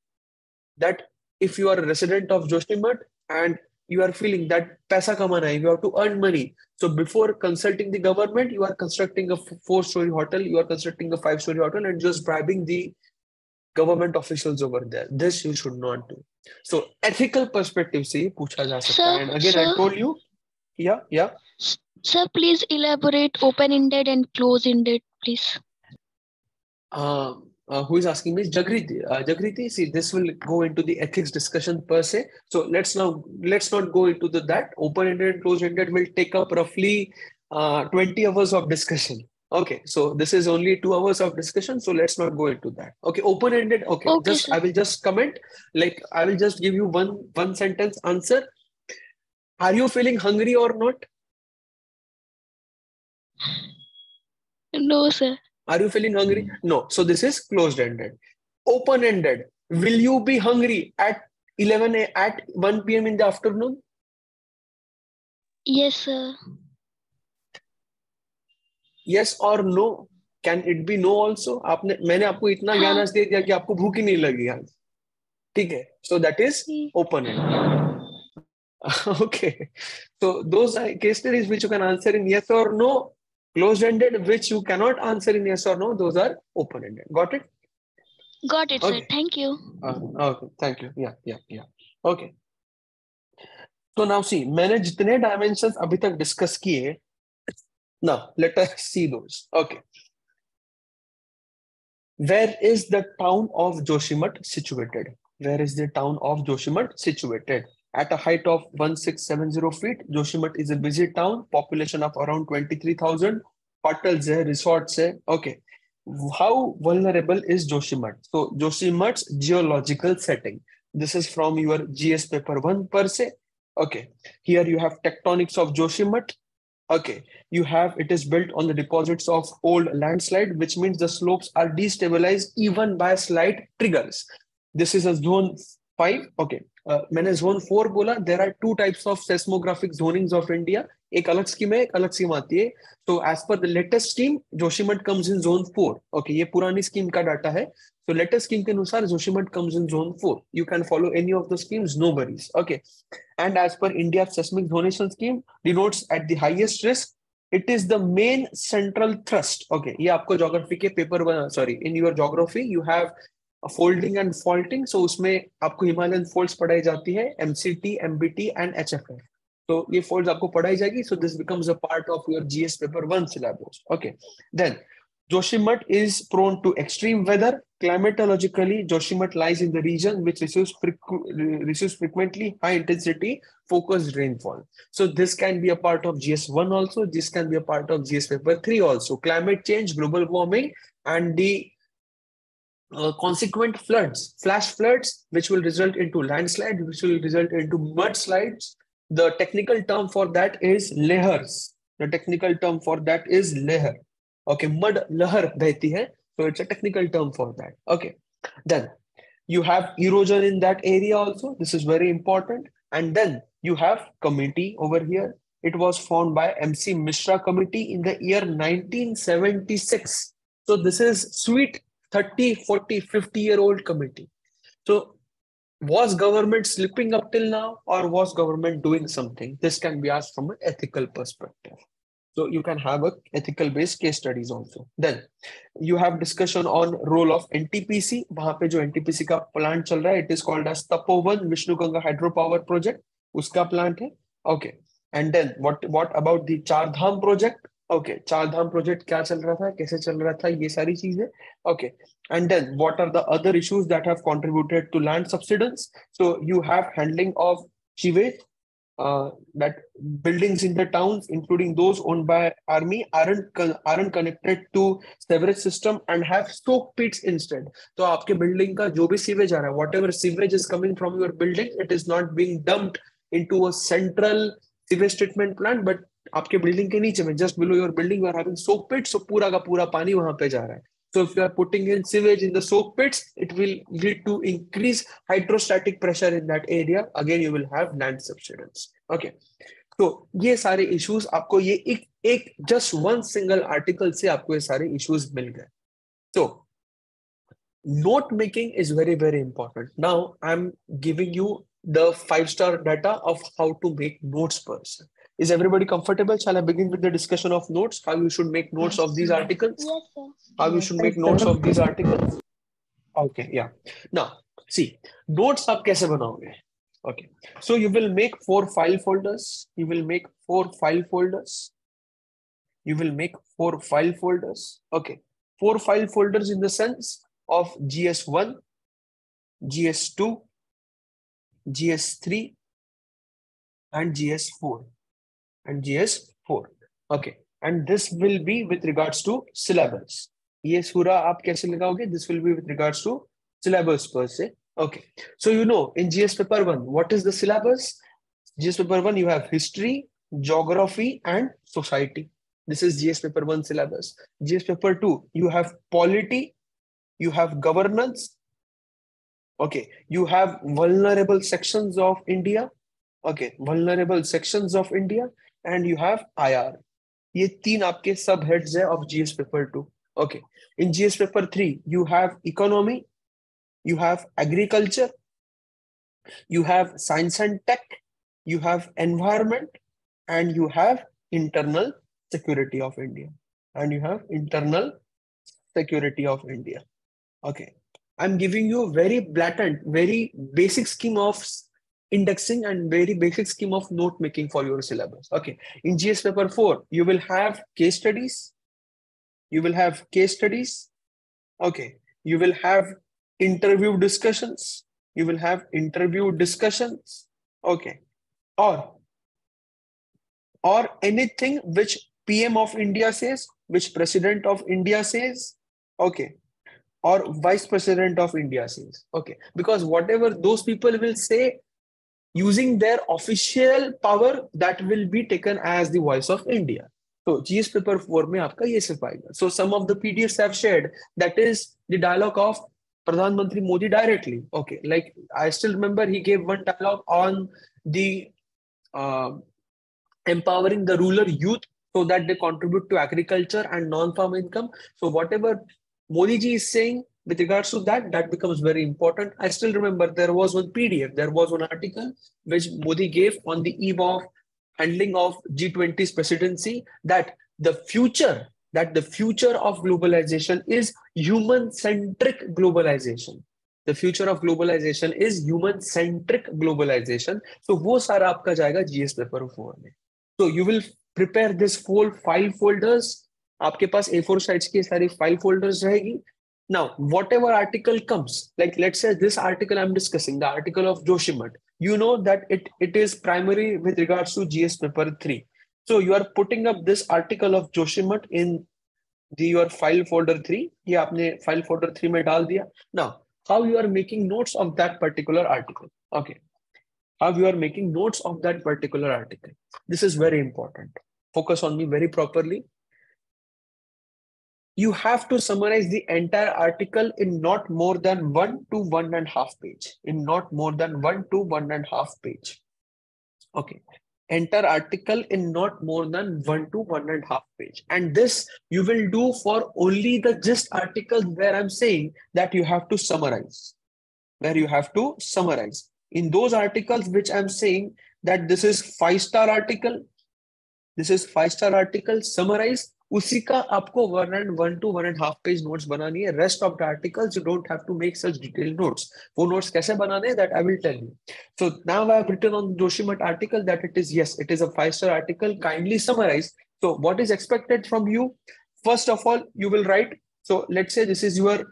That if you are a resident of Joshimath and you are feeling that paisa kamana hai, you have to earn money. So before consulting the government, you are constructing a 4-story hotel, you are constructing a 5-story hotel and just bribing the government officials over there. This you should not do. So ethical perspective se pucha ja sakta hai. And again, I told you, Yeah. Sir, please elaborate open-ended and close-ended, please. Who is asking me? Jagriti. Jagriti, see, this will go into the ethics discussion per se. So let's not go into that. Open-ended and closed-ended will take up roughly 20 hours of discussion. Okay, so this is only 2 hours of discussion, so let's not go into that. Okay, open-ended. Okay, Okay, sir. I will just comment. Like I will just give you one sentence answer. Are you feeling hungry or not? No, sir. Are you feeling hungry? No. So this is closed-ended. Open-ended. Will you be hungry at 1 p.m. in the afternoon? Yes, sir. Yes or no? Can it be no also? मैंने आपको इतना ज्ञान आज दे दिया कि आपको भूख ही नहीं लगी आज. ठीक है? So that is open-ended. Okay. So those are case studies which you can answer in yes or no. Closed-ended, which you cannot answer in yes or no. Those are open-ended. Got it? Got it, sir. Okay. Thank you. Okay. Thank you. Yeah. Okay. So now see, मैंने जितने dimensions अभी तक discuss किए, now let us see those. Okay. Where is the town of Joshimath situated? Where is the town of Joshimath situated? At a height of 1670 feet, Joshimath is a busy town, population of around 23,000. Hotels है, resorts है. Okay. How vulnerable is Joshimath? So Joshimath's geological setting. This is from your GS paper 1 per se. Okay. Here you have tectonics of Joshimath. Okay, it is built on the deposits of old landslide, which means the slopes are destabilized even by slight triggers. This is a zone 5. Okay, मैंने zone 4 बोला. There are 2 types of seismographic zonings of India. एक अलग scheme है, एक अलग scheme आती है. So as per the latest scheme, Joshimath comes in zone 4. Okay, ये पुरानी स्कीम का डाटा है. So latest scheme के अनुसार Joshimath comes in zone 4. You can follow any of the schemes, no worries. Okay. And as per India's seismic zonation scheme, denotes at the highest risk. It is the main central thrust. Okay, ये आपको geography के paper in your geography you have a folding and faulting. So उसमें आपको Himalayan folds पढ़ाई जाती है, MCT, MBT and HFF. So ये folds आपको पढ़ाई जाएगी. So this becomes a part of your GS paper 1 syllabus. Okay, then Joshimath is prone to extreme weather. Climatologically, Joshimath lies in the region which receives frequently high intensity focused rainfall. So this can be a part of GS1 also. This can be a part of GS paper 3 also. Climate change, global warming, and the consequent floods, flash floods, which will result into landslide, which will result into mudslides. The technical term for that is lehars. The technical term for that is leher. Okay, mud lahar behti hai. So it's a technical term for that. Okay, then you have erosion in that area also. This is very important. And then you have committee over here. It was formed by MC Mishra committee in the year 1976. So this is sweet 30, 40, 50-year-old committee. So was government slipping up till now, or was government doing something? This can be asked from an ethical perspective. So you can have a ethical based case studies also. Then you have discussion on role of NTPC. वहाँ पे जो NTPC का plant चल रहा है, it is called as Tapovan Vishnu Ganga hydropower project. उसका plant है. Okay. And then what about the Char Dham project? Okay, Char Dham project क्या चल रहा था, कैसे चल रहा था, ये सारी चीजें. Okay. And then what are the other issues that have contributed to land subsidence? So you have handling of sewage. That buildings in the towns, including those owned by army, aren't connected to sewerage system and have soak pits instead. So आपके building का जो भी sewage आ रहा है, whatever sewage is coming from your building, it is not being dumped into a central sewage treatment plant, but आपके building के नीचे में, just below your building, you are having soak pits, so पूरा का पूरा पानी वहां पे जा रहा है. So if you are putting in sewage in the soak pits, it will lead to increased hydrostatic pressure in that area. Again, you will have land subsidence. Okay. So ये सारे issues आपको ये एक just one single article से आपको ये सारे issues मिल गए. So note making is very, very important. Now I'm giving you the 5-star data of how to make notes per se. Is everybody comfortable? Shall I begin with the discussion of notes? How you should make notes of these articles? Yes, sir. How you should make notes of these articles? Okay, yeah. Now, see, notes आप कैसे बनाओगे? Okay. So you will make 4 file folders. You will make 4 file folders. You will make 4 file folders. Okay. 4 file folders in the sense of GS1, GS2, GS3, and GS4. And GS4. Okay. And this will be with regards to syllabus. ये सूरा आप कैसे लगाओगे? This will be with regards to syllabus per se. Okay. So you know in GS paper 1, what is the syllabus? GS paper 1, you have history, geography, and society. This is GS paper 1 syllabus. GS paper 2, you have polity, you have governance. Okay. You have vulnerable sections of India. Okay. Vulnerable sections of India. And you have IR. ये 3 आपके सब heads है of GS paper 2. Okay. In GS paper 3, you have economy, you have agriculture, you have science and tech, you have environment, and you have internal security of India. And you have internal security of India. Okay. I'm giving you a very blatant, very basic scheme of indexing and very basic scheme of note making for your syllabus. Okay. In GS paper 4, you will have case studies. You will have case studies. Okay. You will have interview discussions. You will have interview discussions. Okay. Or anything which PM of India says, which President of India says. Okay. Or Vice President of India says. Okay. Because whatever those people will say, using their official power, that will be taken as the voice of India. So GS paper 4 में आपका ये सिर्फ आएगा. So some of the PDFs have shared, that is the dialogue of Pradhan Mantri Modi directly. Okay, like I still remember he gave one dialogue on the empowering the rural youth so that they contribute to agriculture and non-farm income. So whatever Modi ji is saying with regards to that, that becomes very important. I still remember there was one PDF, there was one article which Modi gave on the eve of handling of G20's presidency, that the future of globalization is human-centric globalization. The future of globalization is human-centric globalization. So वो सारा आपका जाएगा GS paper 4 में. So you will prepare this 4 file folders. आपके पास A4 size की सारी file folders रहेगी. Now, whatever article comes, like let's say this article I'm discussing, the article of Joshimath, you know that it is primary with regards to GS paper 3. So you are putting up this article of Joshimath in your file folder 3. ये आपने file folder 3 में डाल दिया. Now, how you are making notes of that particular article? Okay. How you are making notes of that particular article. This is very important. Focus on me very properly. You have to summarize the entire article in not more than 1 to 1.5 page. In not more than 1 to 1.5 page. Okay. Entire article in not more than 1 to 1.5 page. And this you will do for only the gist articles where I'm saying that you have to summarize. Where you have to summarize. In those articles which I'm saying that this is 5-star article, this is 5-star article, summarize, उसी का आपको 1 to 1.5 page notes बनानी है. Rest of the articles you don't have to make such detailed notes. वो notes कैसे बनाने हैं that I will tell you. So now I have written on Joshimath article that it is, yes, it is a 5-star article. Kindly summarize. So what is expected from you? First of all, you will write. So let's say this is your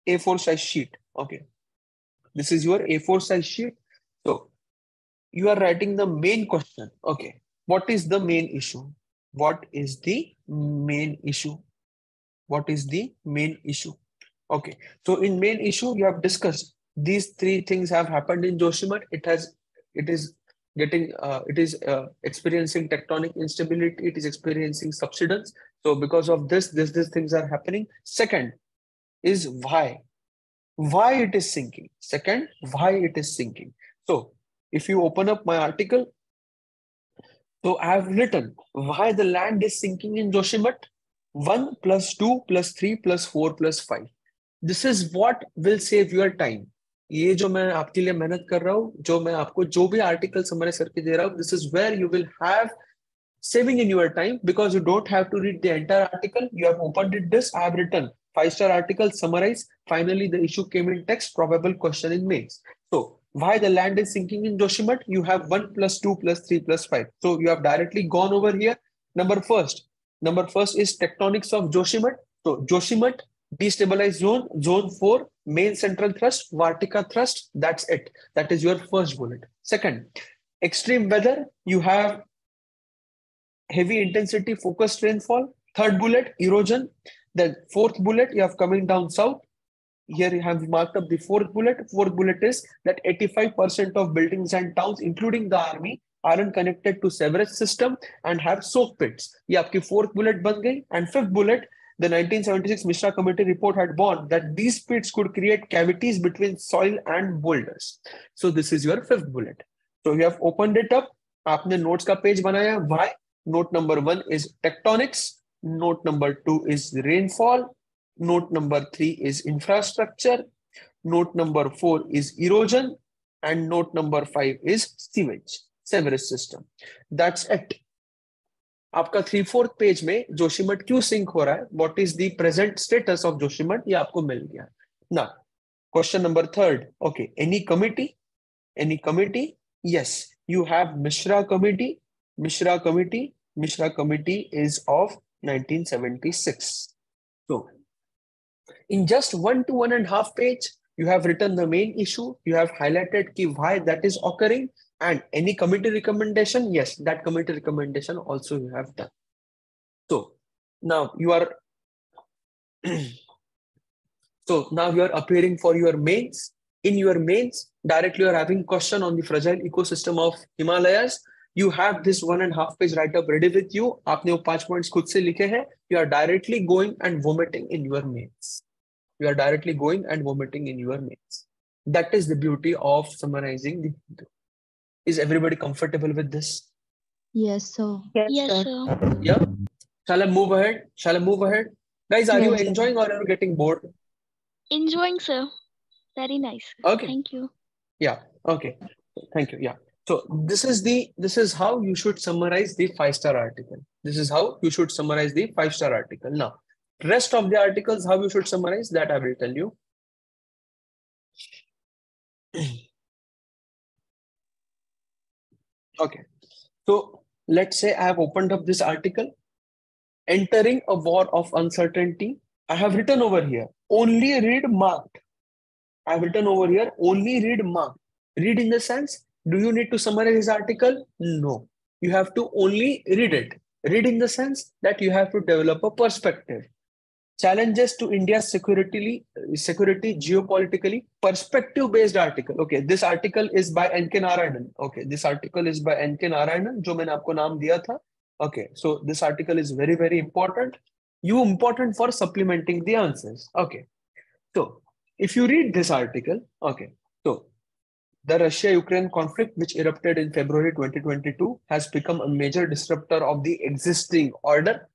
A4 size sheet. Okay. This is your A4 size sheet. So you are writing the main question. Okay. What is the main issue? What is the main issue? What is the main issue? Okay. So in main issue, you have discussed these 3 things have happened in Joshimath. It is experiencing tectonic instability. It is experiencing subsidence. So because of this things are happening. Second is why it is sinking. Second, why it is sinking. So if you open up my article, so I have written why the land is sinking in Joshimath. 1 + 2 + 3 + 4 + 5. This is what will save your time. ये जो मैं आपके लिए मेहनत कर रहा हूँ, जो मैं आपको जो भी आर्टिकल समराइज करके दे रहा हूँ, this is where you will have saving in your time because you don't have to read the entire article. You have opened it. This I have written 5-star article, summarize. Finally, the issue came in text, probable question in mains. So Why the land is sinking in Joshimath? You have 1 plus 2 plus 3 plus 5. So you have directly gone over here. Number first is tectonics of Joshimath. So Joshimath, destabilized zone, zone 4, main central thrust, Vartica thrust. That's it. That is your first bullet. Second, extreme weather. You have heavy intensity focused rainfall. Third bullet, erosion. Then fourth bullet, you have coming down south. Here you have marked up the fourth bullet. Fourth bullet is that 85% of buildings and towns, including the army, aren't connected to sewerage system and have soak pits. ये आपकी fourth bullet बन गई. And fifth bullet, the 1976 Mishra Committee report had warned that these pits could create cavities between soil and boulders. So this is your fifth bullet. So you have opened it up. आपने notes का page बनाया. Why? Note number 1 is tectonics. Note number 2 is rainfall. Note number 3 is infrastructure. Note number 4 is erosion. And note number 5 is sewerage system. That's it. आपका 3/4 page में जोशीमठ क्यों sink हो रहा है, what is the present status of Joshimath, ये आपको मिल गया. Now, question number 3. Okay, any committee? Yes, you have Mishra Committee. Mishra Committee is of 1976. So, in just 1 to 1.5 page, you have written the main issue. You have highlighted why that is occurring, and any committee recommendation. Yes, that committee recommendation also you have done. So now you are appearing for your mains. In your mains, directly you are having question on the fragile ecosystem of Himalayas. You have this 1.5 page write-up ready with you. आपने वो 5 points खुद से लिखे हैं. You are directly going and vomiting in your mains. That is the beauty of summarizing the. Is everybody comfortable with this? Yes, sir. Yes, sir. Yeah. Shall I move ahead? Guys, are you Yes, sir. enjoying or are you getting bored? Enjoying, sir. Very nice. Okay. Thank you. Yeah. Okay. Thank you. Yeah. So this is how you should summarize the 5-star article. Now, rest of the articles, how you should summarize that I will tell you. Okay. So let's say I have opened up this article. Entering a war of uncertainty. I have written over here, only read marked. Read in the sense, do you need to summarize this article? No. You have to only read it. Read in the sense that you have to develop a perspective. Challenges to India's security geopolitically, perspective-based article. Okay, this article is by N.K. Narayanan. जो मैंने आपको नाम दिया था. Okay, so this article is very, very important. Important for supplementing the answers. Okay, so if you read this article, okay, so the Russia-Ukraine conflict, which erupted in February 2022, has become a major disruptor of the existing order.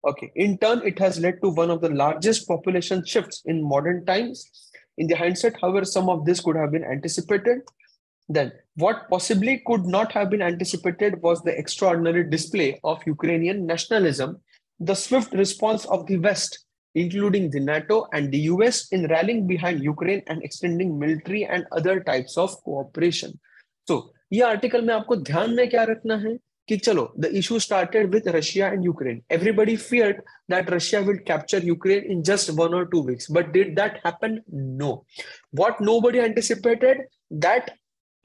Okay, in turn, it has led to one of the largest population shifts in modern times. In the hindsight, however, some of this could have been anticipated. Then, what possibly could not have been anticipated was the extraordinary display of Ukrainian nationalism, the swift response of the West, including the NATO and the US, in rallying behind Ukraine and extending military and other types of cooperation. So, ये article में आपको ध्यान में क्या रखना है कि चलो, the issue started with Russia and Ukraine. Everybody feared that Russia will capture Ukraine in just 1 or 2 weeks. But did that happen? No. What nobody anticipated, that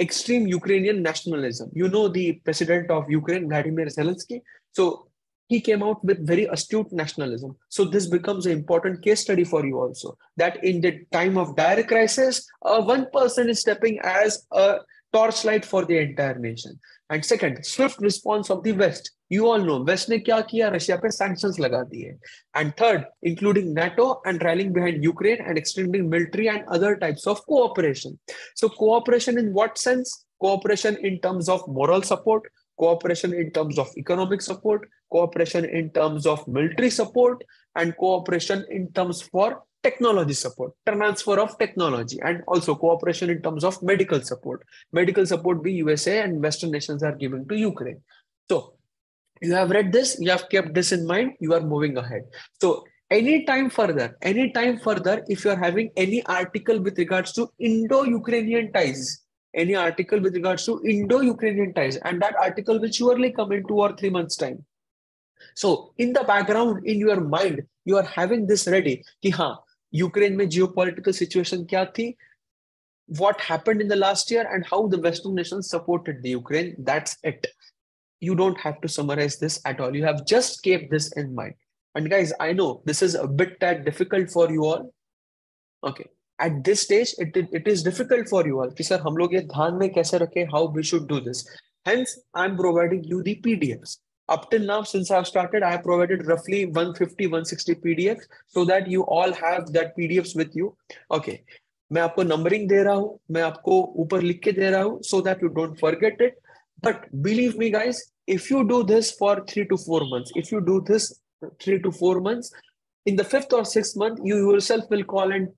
extreme Ukrainian nationalism. You know the president of Ukraine, Vladimir Zelensky. So he came out with very astute nationalism. So this becomes an important case study for you also. That in the time of dire crisis, one person is stepping as a torchlight for the entire nation. And second, swift response of the West. You all know, West ने क्या किया? Russia पे sanctions लगा दिए. And third, including NATO and rallying behind Ukraine and extending military and other types of cooperation. So cooperation in what sense? Cooperation in terms of moral support, cooperation in terms of economic support, cooperation in terms of military support, and cooperation in terms for technology support, transfer of technology, and also cooperation in terms of medical support. Medical support be USA and Western nations are giving to Ukraine. So you have read this, you have kept this in mind, you are moving ahead. So anytime further, if you are having any article with regards to Indo-Ukrainian ties, any article with regards to Indo-Ukrainian ties, and that article will surely come in 2 or 3 months' time. So in the background, in your mind, you are having this ready कि हाँ, Ukraine में geopolitical situation क्या थी, what happened in the last year, and how the Western nations supported the Ukraine. That's it. You don't have to summarize this at all. You have just kept this in mind. And guys, I know this is a bit that difficult for you all. Okay. At this stage, it is difficult for you all. कि sir, हम लोग ये ध्यान में कैसे रखें, how we should do this. Hence, I'm providing you the PDFs. Up till now, since I've started, I have provided roughly 150, 160 PDFs so that you all have that PDFs with you. Okay. मैं आपको numbering दे रहा हूँ, मैं आपको ऊपर लिख के दे रहा हूँ so that you don't forget it. But believe me, guys, if you do this for 3 to 4 months, if you do this 3 to 4 months, in the 5th or 6th month, you yourself will call and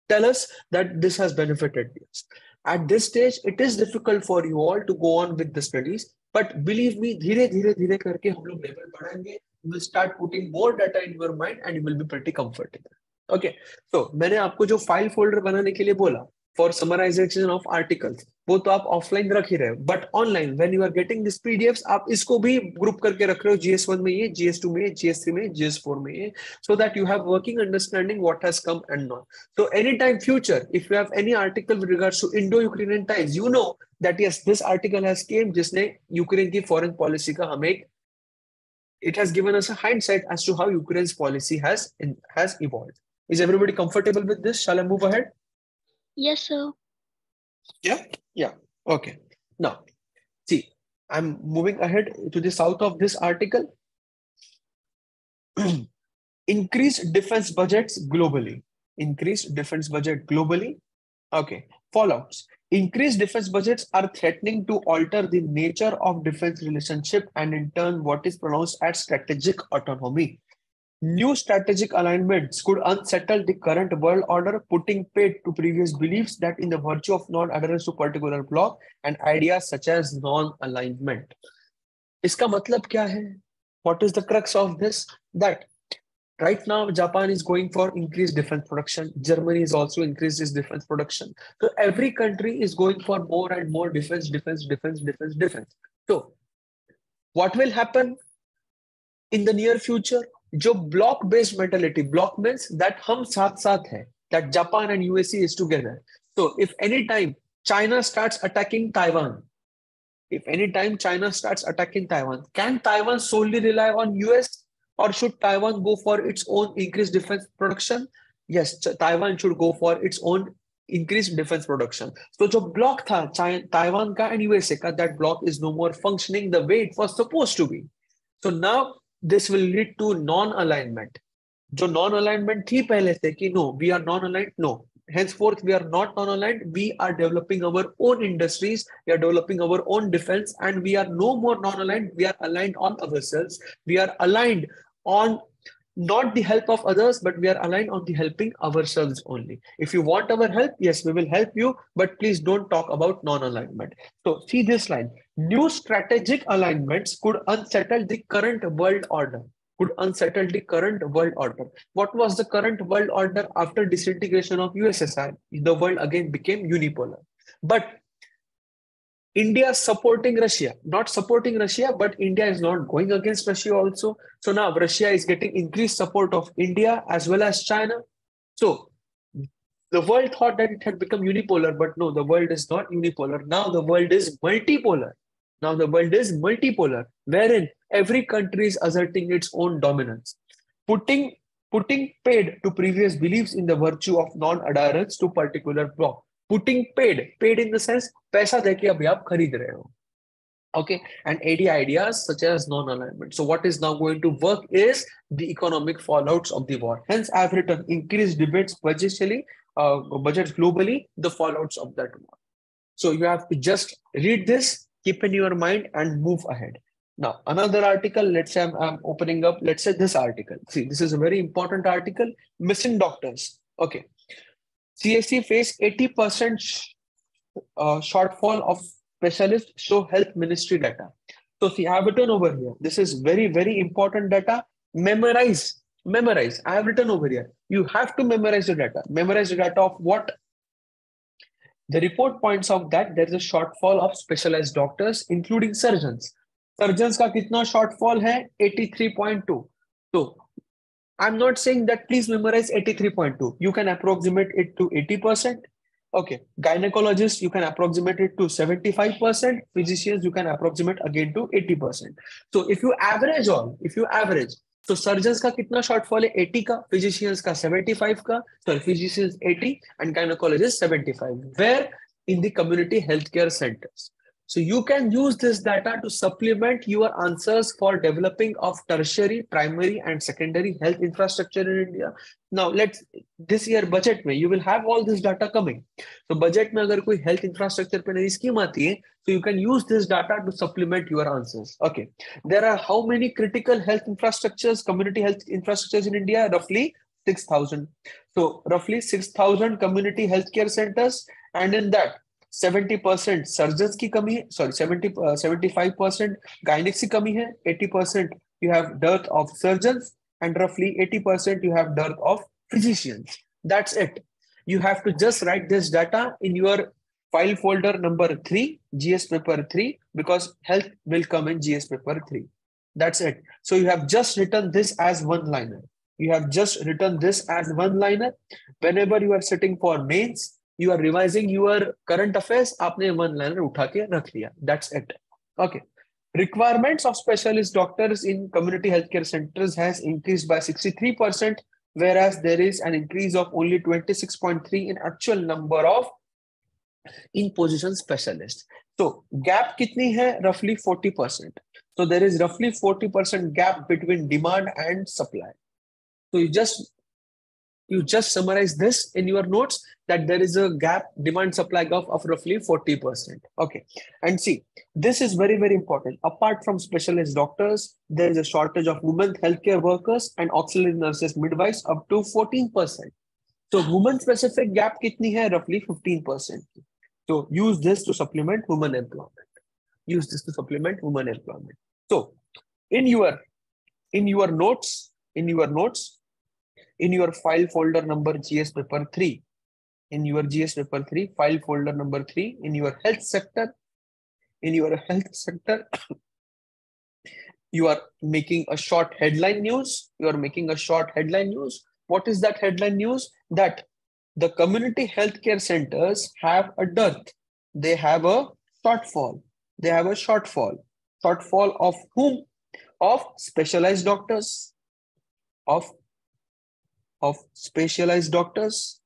tell us that this has benefited us. At this stage, it is difficult for you all to go on with the studies, but believe me, धीरे धीरे धीरे करके हम लोग level बढ़ाएंगे. You will start putting more data in your mind and you will be pretty comfortable. Okay, so मैंने आपको जो file folder बनाने के लिए बोला for summarization of articles, वो तो आप ऑफलाइन रख ही रहे हो, but online when you are getting this PDFs, आप इसको भी ग्रुप करके रख रहे हो, GS1 में ये, GS2 में ये, GS3 में, GS4 में ये, so that you have working understanding what has come and not. So anytime future, if you have any article with regards to Indo-Ukrainian ties, you know that yes, this article has came जिसने Ukraine की foreign policy का हमें it has given us a hindsight as to how Ukraine's policy has evolved. Is everybody comfortable with this? Shall I move ahead? Yes, sir. Yeah. Okay. Now, see, I'm moving ahead to the south of this article. Increased defense budgets globally. Increased defense budget globally. Okay. Fallouts. Increased defense budgets are threatening to alter the nature of defense relationship and in turn what is pronounced as strategic autonomy. New strategic alignments could unsettle the current world order, putting paid to previous beliefs that in the virtue of non-adherence to particular bloc and ideas such as non-alignment. इसका मतलब क्या है? What is the crux of this? That right now, Japan is going for increased defense production. Germany is also increased its defense production. So every country is going for more and more defense. So what will happen in the near future? जो block based mentality, block means that हम साथ साथ हैं, that Japan and USA is together. So if any time China starts attacking Taiwan, can Taiwan solely rely on US or should Taiwan go for its own increased defense production? Yes, Taiwan should go for its own increased defense production. So जो block था Taiwan का and USA का, that block is no more functioning the way it was supposed to be. So now this will lead to non-alignment. जो non-alignment थी पहले से कि no, we are non-aligned. No, henceforth we are not non-aligned. We are developing our own industries. We are developing our own defense, and we are no more non-aligned. We are aligned on ourselves. We are aligned on not the help of others, but we are aligned on the helping ourselves only. If you want our help, yes, we will help you, but please don't talk about non-alignment. So see this line. New strategic alignments could unsettle the current world order. What was the current world order after disintegration of USSR? The world again became unipolar. But India supporting Russia, not supporting Russia, but India is not going against Russia also. So now Russia is getting increased support of India as well as China. So the world thought that it had become unipolar, but no, the world is not unipolar. Now the world is multipolar. Wherein every country is asserting its own dominance, putting paid to previous beliefs in the virtue of non-adherence to particular bloc. Putting paid in the sense पैसा देके अभी आप खरीद रहे हो. Okay, and 80 ideas such as non-alignment. So what is now going to work is the economic fallouts of the war. Hence, I've written increased debates budgets globally, the fallouts of that war. So you have to just read this, keep in your mind, and move ahead. Now, another article, let's say I'm opening up, let's say this article. See, this is a very important article, missing doctors. Okay. CSC face 80% shortfall of specialists, show health ministry data. So see, I have written over here. This is very, very important data. Memorize. I have written over here. You have to memorize the data. Memorize the data of what? The report points out that there is a shortfall of specialized doctors, including surgeons. Surgeons का कितना shortfall है? 83.2. So I'm not saying that please memorize 83.2. You can approximate it to 80%. Okay. Gynecologist, you can approximate it to 75%. Physicians, you can approximate again to 80%. So if you average all, so surgeons का कितना shortfall है? 80 का, physicians का 75 का, sorry, physicians 80 and gynecologists 75. Where? In the community healthcare centers. So you can use this data to supplement your answers for developing of tertiary, primary and secondary health infrastructure in India. Now this year budget mein, you will have all this data coming. So budget mein agar koi health infrastructure pe nayi scheme aati hai, so you can use this data to supplement your answers. Okay. There are how many critical health infrastructures, community health infrastructures in India? Roughly 6,000. So roughly 6,000 community healthcare centers, and in that 70% surgeons की कमी है, sorry 75% gynecologists की कमी है, 80% you have dearth of surgeons, and roughly 80% you have dearth of physicians. That's it. You have to just write this data in your file folder number 3, GS paper 3, because health will come in GS paper 3. That's it. So you have just written this as one-liner. Whenever you are sitting for mains, you are revising your current affairs, आपने one liner उठा के रख लिया. That's it. Okay. Requirements of specialist doctors in community healthcare centers has increased by 63%, whereas there is an increase of only 26.3 in actual number of in position specialists. So gap कितनी है? Roughly 40%. So there is roughly 40% gap between demand and supply. So you just summarize this in your notes that there is a gap, demand supply gap of roughly 40%. Okay. And see, this is very, very important. Apart from specialist doctors, there is a shortage of women healthcare workers and auxiliary nurses, midwives up to 14%. So women specific gap kitni hai? Roughly 15%. So use this to supplement women employment. So in your notes, in your file folder number GS paper 3, file folder number 3, in your health sector, you are making a short headline news. What is that headline news? That the community healthcare centers have a dearth. They have a shortfall. Shortfall of whom? Of specialized doctors. Of specialized doctors.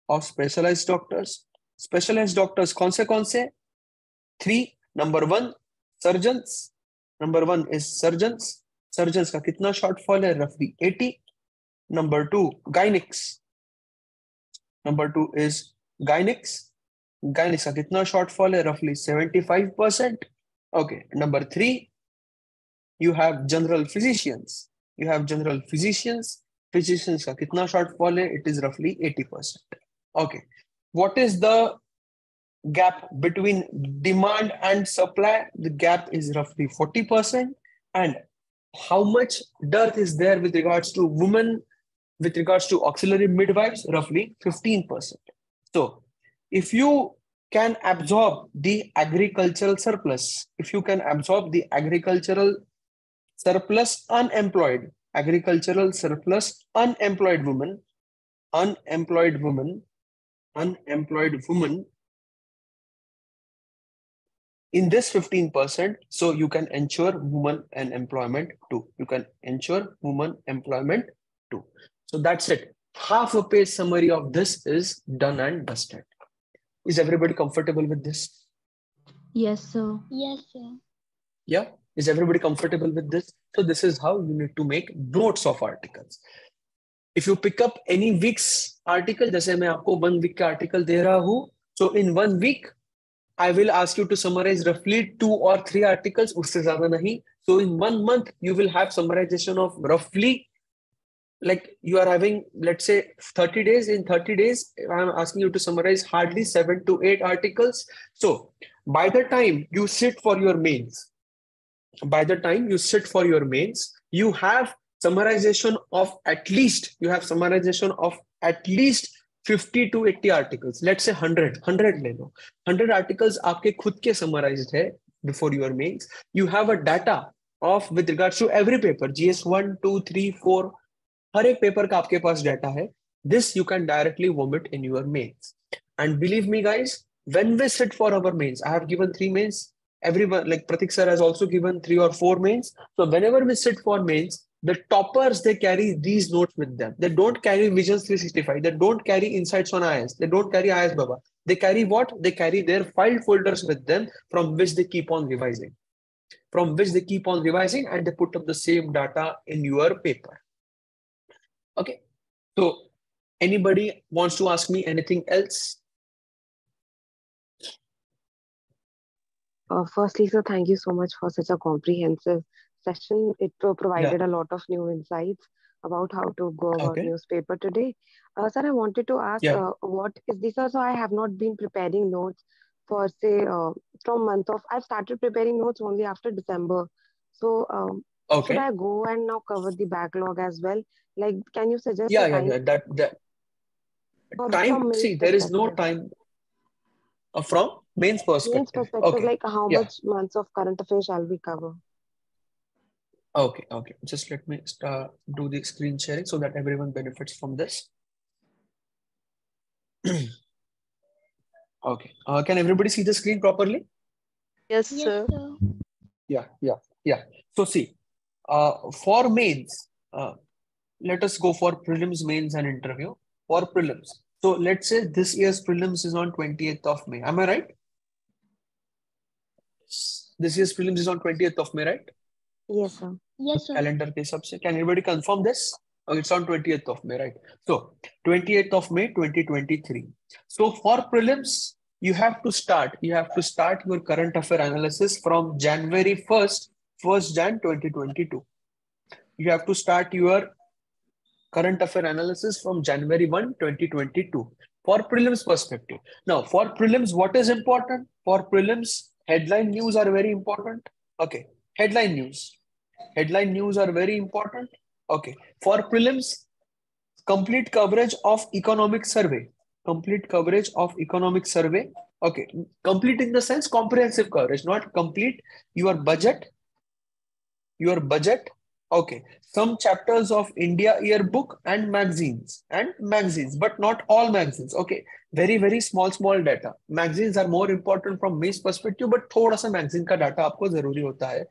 Specialized doctors कौन से? 3. Number 1, surgeons. Number 1 is surgeons. Surgeons का कितना shortfall है? Roughly 80. Number 2, gynecologists. Number 2 is gynecologists. Gynecologists का कितना shortfall है? Roughly 75%. Okay. Number 3, you have general physicians. Physicians का कितना shortfall है? It is roughly 80%. Okay. What is the gap between demand and supply? The gap is roughly 40%. And how much dearth is there with regards to women, with regards to auxiliary midwives? Roughly 15%. So if you can absorb the agricultural surplus, unemployed women in this 15%, so you can ensure women and employment too. So that's it. Half a page summary of this is done and dusted. Is everybody comfortable with this? Yes, sir. Yeah. Is everybody comfortable with this? So this is how you need to make notes of articles. If you pick up any week's article, जैसे मैं आपको 1 week का article दे रहा हूँ, so in 1 week, I will ask you to summarize roughly 2 or 3 articles, उससे ज़्यादा नहीं. So in 1 month, you will have summarization of roughly, like you are having, let's say 30 days. In 30 days, I'm asking you to summarize hardly 7 to 8 articles. So by the time you sit for your mains, you have summarization of at least 50 to 80 articles, let's say 100 ले लो, 100 articles आपके खुद के summarized है before your mains. You have a data of with regards to every paper, GS 1, 2, 3, 4, हर एक paper का आपके पास data है. This you can directly vomit in your mains. And believe me, guys, when we sit for our mains, I have given 3 mains. Everyone, like Pratik sir, has also given 3 or 4 mains. So whenever we sit for mains, the toppers, they carry these notes with them. They don't carry Vision 365. They don't carry insights on IS. They don't carry IS Baba. They carry what? They carry their file folders with them from which they keep on revising. From which they keep on revising and they put up the same data in your paper. Okay. So anybody wants to ask me anything else? Firstly, sir, thank you so much for such a comprehensive session. It provided a lot of new insights about how to go about newspaper today. Sir, I wanted to ask, what is this? So I have not been preparing notes for, say, from month of, I've started preparing notes only after December. So should I go and now cover the backlog as well? Like, can you suggest a time? That time, see, there is no time. From mains perspective. Mains perspective, like how much months of current affairs shall we cover? Okay. Just let me do the screen sharing so that everyone benefits from this. Okay. Can everybody see the screen properly? Yes, sir. Yeah. So see, for mains, let us go for prelims, mains, and interview. For prelims, so let's say this year's prelims is on 28th of May. Am I right? This year's prelims is on 20th of May, right? Yes, sir. Yes, sir. Calendar ke hisab se. Can everybody confirm this? Oh, it's on 20th of May, right? So 28th of May, 2023. So for prelims, you have to start your current affair analysis from January 1st Jan 2022. You have to start your current affair analysis from January 1, 2022 for prelims perspective. Now, for prelims, what is important? For prelims, headline news are very important. Okay, headline news are very important. Okay, for prelims, complete coverage of economic survey. Okay, complete in the sense comprehensive coverage, not complete your budget. Okay, some chapters of India yearbook and magazines, but not all magazines. Okay, very small data. Magazines are more important from mains perspective, but thoda sa magazine ka data aapko zaruri hota hai.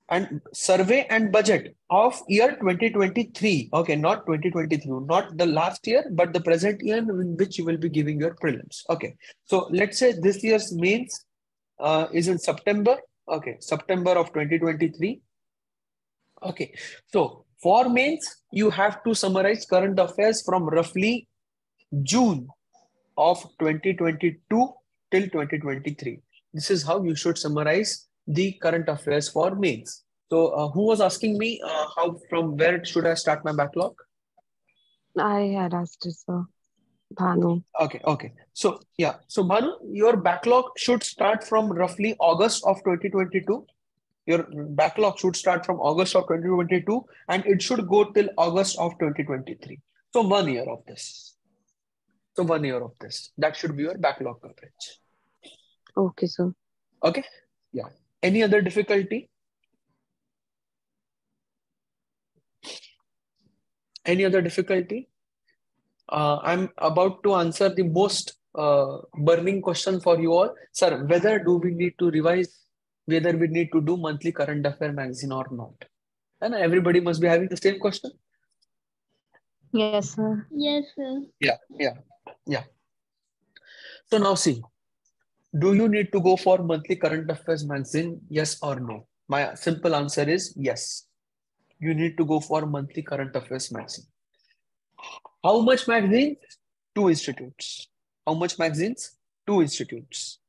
And survey and budget of year 2023. Okay, not 2023, not the last year, but the present year in which you will be giving your prelims. Okay, so let's say this year's mains is in September. Okay, September of 2023. Okay, so for mains, you have to summarize current affairs from roughly June of 2022 till 2023. This is how you should summarize the current affairs for mains. So who was asking me from where should I start my backlog? I had asked it, sir. Bhanu. Okay. So Bhanu, your backlog should start from roughly August of 2022. Your backlog should start from August of 2022 and it should go till August of 2023. So 1 year of this. That should be your backlog coverage. Okay, sir. Okay. Yeah. Any other difficulty? I'm about to answer the most burning question for you all. Sir, whether we need to revise, whether we need to do monthly current affair magazine or not? And everybody must be having the same question. Yes, sir. Yes, sir. Yeah. So now see, do you need to go for monthly current affairs magazine? Yes or no? My simple answer is yes. You need to go for monthly current affairs magazine. How much magazines? 2 institutes. How much magazines? 2 institutes.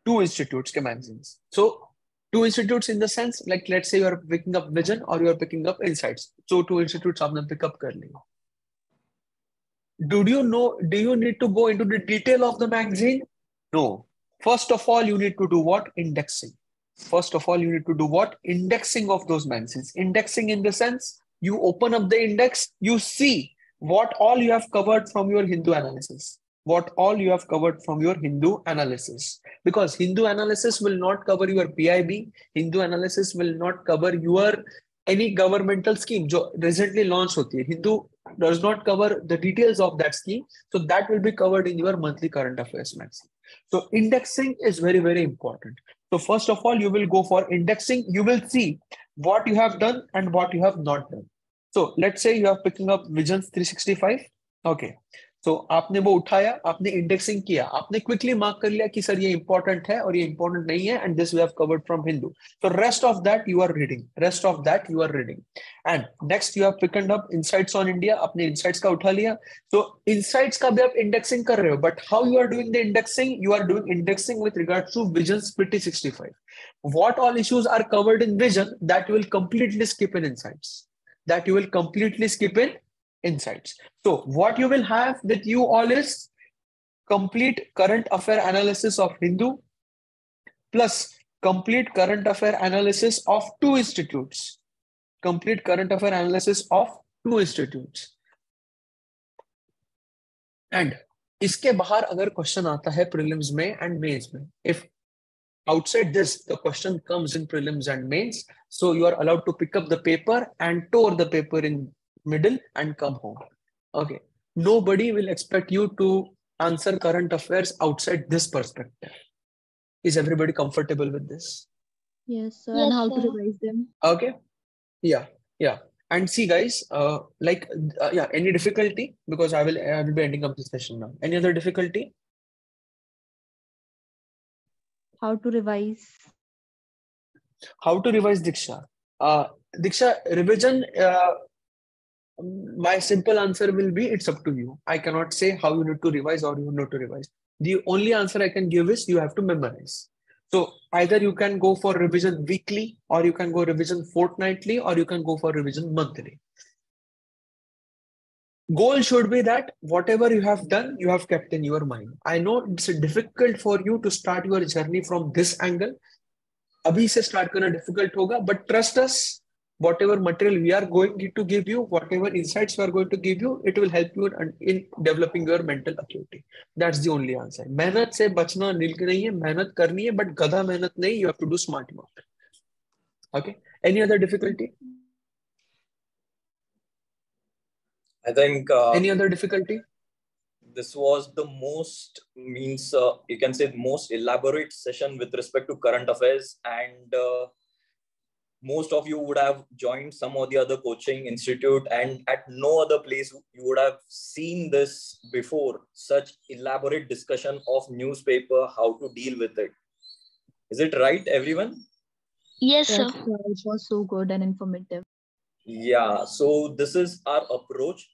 2 institutes ke magazines. So 2 institutes in the sense, like let's say you're picking up Vision or you're picking up Insights. So 2 institutes aapne pick up kar liya. Do you need to go into the detail of the magazine? No. First of all, you need to do what? Indexing. Indexing of those magazines. Indexing in the sense, you open up the index, you see what all you have covered from your Hindu analysis. What all you have covered from your Hindu analysis. Because Hindu analysis will not cover your PIB. Hindu analysis will not cover your any governmental scheme जो recently launched होती है. Hindu does not cover the details of that scheme. So that will be covered in your monthly current affairs magazine. So indexing is very, very important. So first of all, you will go for indexing. You will see what you have done and what you have not done. So let's say you are picking up Vision 365. Okay. So आपने वो उठाया, आपने indexing किया, आपने quickly mark कर लिया कि sir ये इंपॉर्टेंट है और ये इंपॉर्टेंट नहीं है, and this we have covered from Hindu. So rest of that you are reading. And next you have picked up insights on India. आपने insights का उठा लिया. So insights का भी आप indexing कर रहे हो, but how you are doing the indexing? You are doing indexing with regards to Vision 2065. What all issues are covered in Vision that you will completely skip in insights. So what you will have with you all is complete current affair analysis of Hindu plus complete current affair analysis of two institutes. And इसके बाहर अगर question आता है prelims में and mains में, if outside this the question comes in prelims and mains, so you are allowed to pick up the paper and tour the paper in middle and come home. Okay, nobody will expect you to answer current affairs outside this perspective. Is everybody comfortable with this? Yes, sir. Yes, And how sir. to revise them? Okay. Yeah. And see, guys, any difficulty? Because I will be ending up this session now. Any other difficulty? How to revise? Diksha? Diksha, revision, my simple answer will be it's up to you. I cannot say how you need to revise or you need to revise. The only answer I can give is you have to memorize. So either you can go for revision weekly, or you can go revision fortnightly, or you can go for revision monthly. Goal should be that whatever you have done, you have kept in your mind. I know it's difficult for you to start your journey from this angle. Abhi se start karna difficult hoga, but trust us, whatever material we are going to give you, whatever insights we are going to give you, it will help you in developing your mental acuity. That's the only answer. मेहनत से बचना नहीं है, मेहनत करनी है, but गधा मेहनत नहीं. You have to do smart work. Okay. Any other difficulty? I think any other difficulty? This was the most you can say most elaborate session with respect to current affairs, and most of you would have joined some or the other coaching institute, and at no other place you would have seen this before, such elaborate discussion of newspaper, how to deal with it. Is it right, everyone? Yes, sir. Yes, sir. It was so good and informative. Yeah, so this is our approach.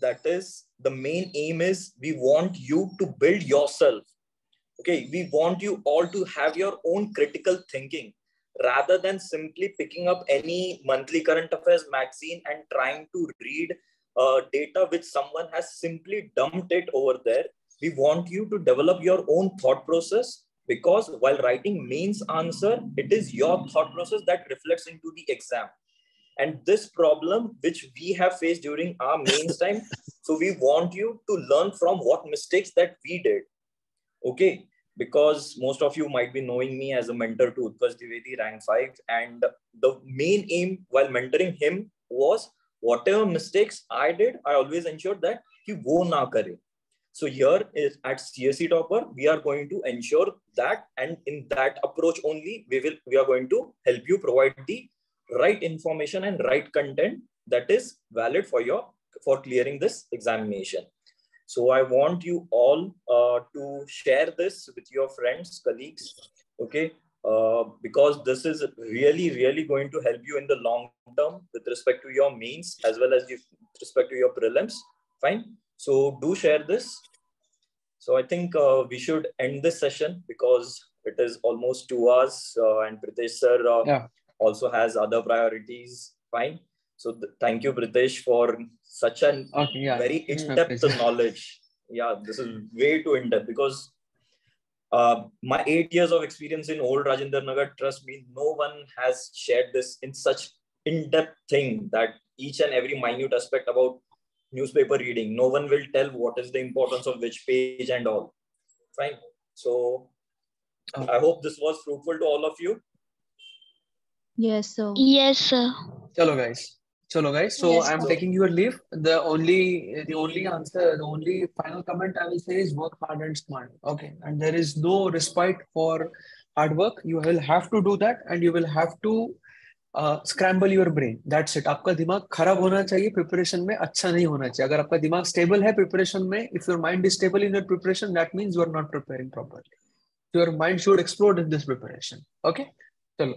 That is, the main aim is we want you to build yourself. Okay, we want you all to have your own critical thinking rather than simply picking up any monthly current affairs magazine and trying to read data which someone has simply dumped it over there. We want you to develop your own thought process, because while writing mains answer, it is your thought process that reflects into the exam. And this problem which we have faced during our mains time, so we want you to learn from what mistakes that we did. Okay, because most of you might be knowing me as a mentor to Utkarsh Dwivedi, rank 5, and the main aim while mentoring him was whatever mistakes I did, I always ensured that he wo na kare. So here is at CSE Topper, we are going to ensure that, and in that approach only, we are going to help you provide the right information and right content that is valid for clearing this examination. So I want you all to share this with your friends, colleagues, okay? Because this is really going to help you in the long term with respect to your mains as well as with respect to your prelims. Fine. So do share this. So I think we should end this session because it is almost 2 hours and Pritesh sir also has other priorities. Fine. So thank you, Pritesh, for such a very in-depth knowledge. Yeah, this is way too in-depth because my 8 years of experience in old Rajendra Nagar, trust me, no one has shared this in such in-depth thing that each and every minute aspect about newspaper reading. No one will tell what is the importance of which page and all. Fine. So I hope this was fruitful to all of you. Yes, sir. Yes, sir. Chalo guys. So Yes, I'm sir. taking your leave. The only answer, the only final comment I will say is work hard and smart. Okay. And there is no respite for hard work. You will have to do that, and you will have to scramble your brain. That's it. आपका दिमाग खराब होना चाहिए preparation में, अच्छा नहीं होना चाहिए. अगर आपका दिमाग स्टेबल है प्रिपरेशन में, if your mind is stable in your preparation, that means you are not preparing properly. Your mind should explode in this preparation. Okay.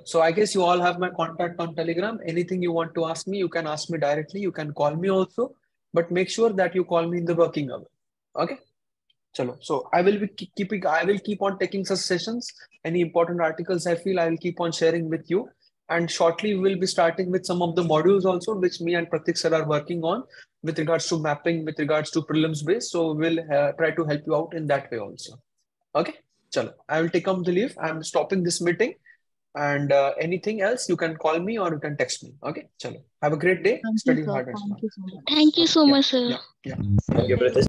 So I guess you all have my contact on Telegram. Anything you want to ask me, you can ask me directly. You can call me also, but make sure that you call me in the working hour. Okay. Chalo. So I will keep on taking such sessions. Any important articles I feel, I will keep on sharing with you. And shortly we will be starting with some of the modules also, which me and Pratik sir are working on with regards to mapping, with regards to prelims base. So we'll try to help you out in that way also. Okay. Chalo. I will take up the leave. I'm stopping this meeting. And anything else, you can call me or you can text me. Okay. Chalo. Have a great day. Thank you, Study sir. hard and Thank smart. you so much. Thank you so much, sir. Yeah. Thank you, Pritesh.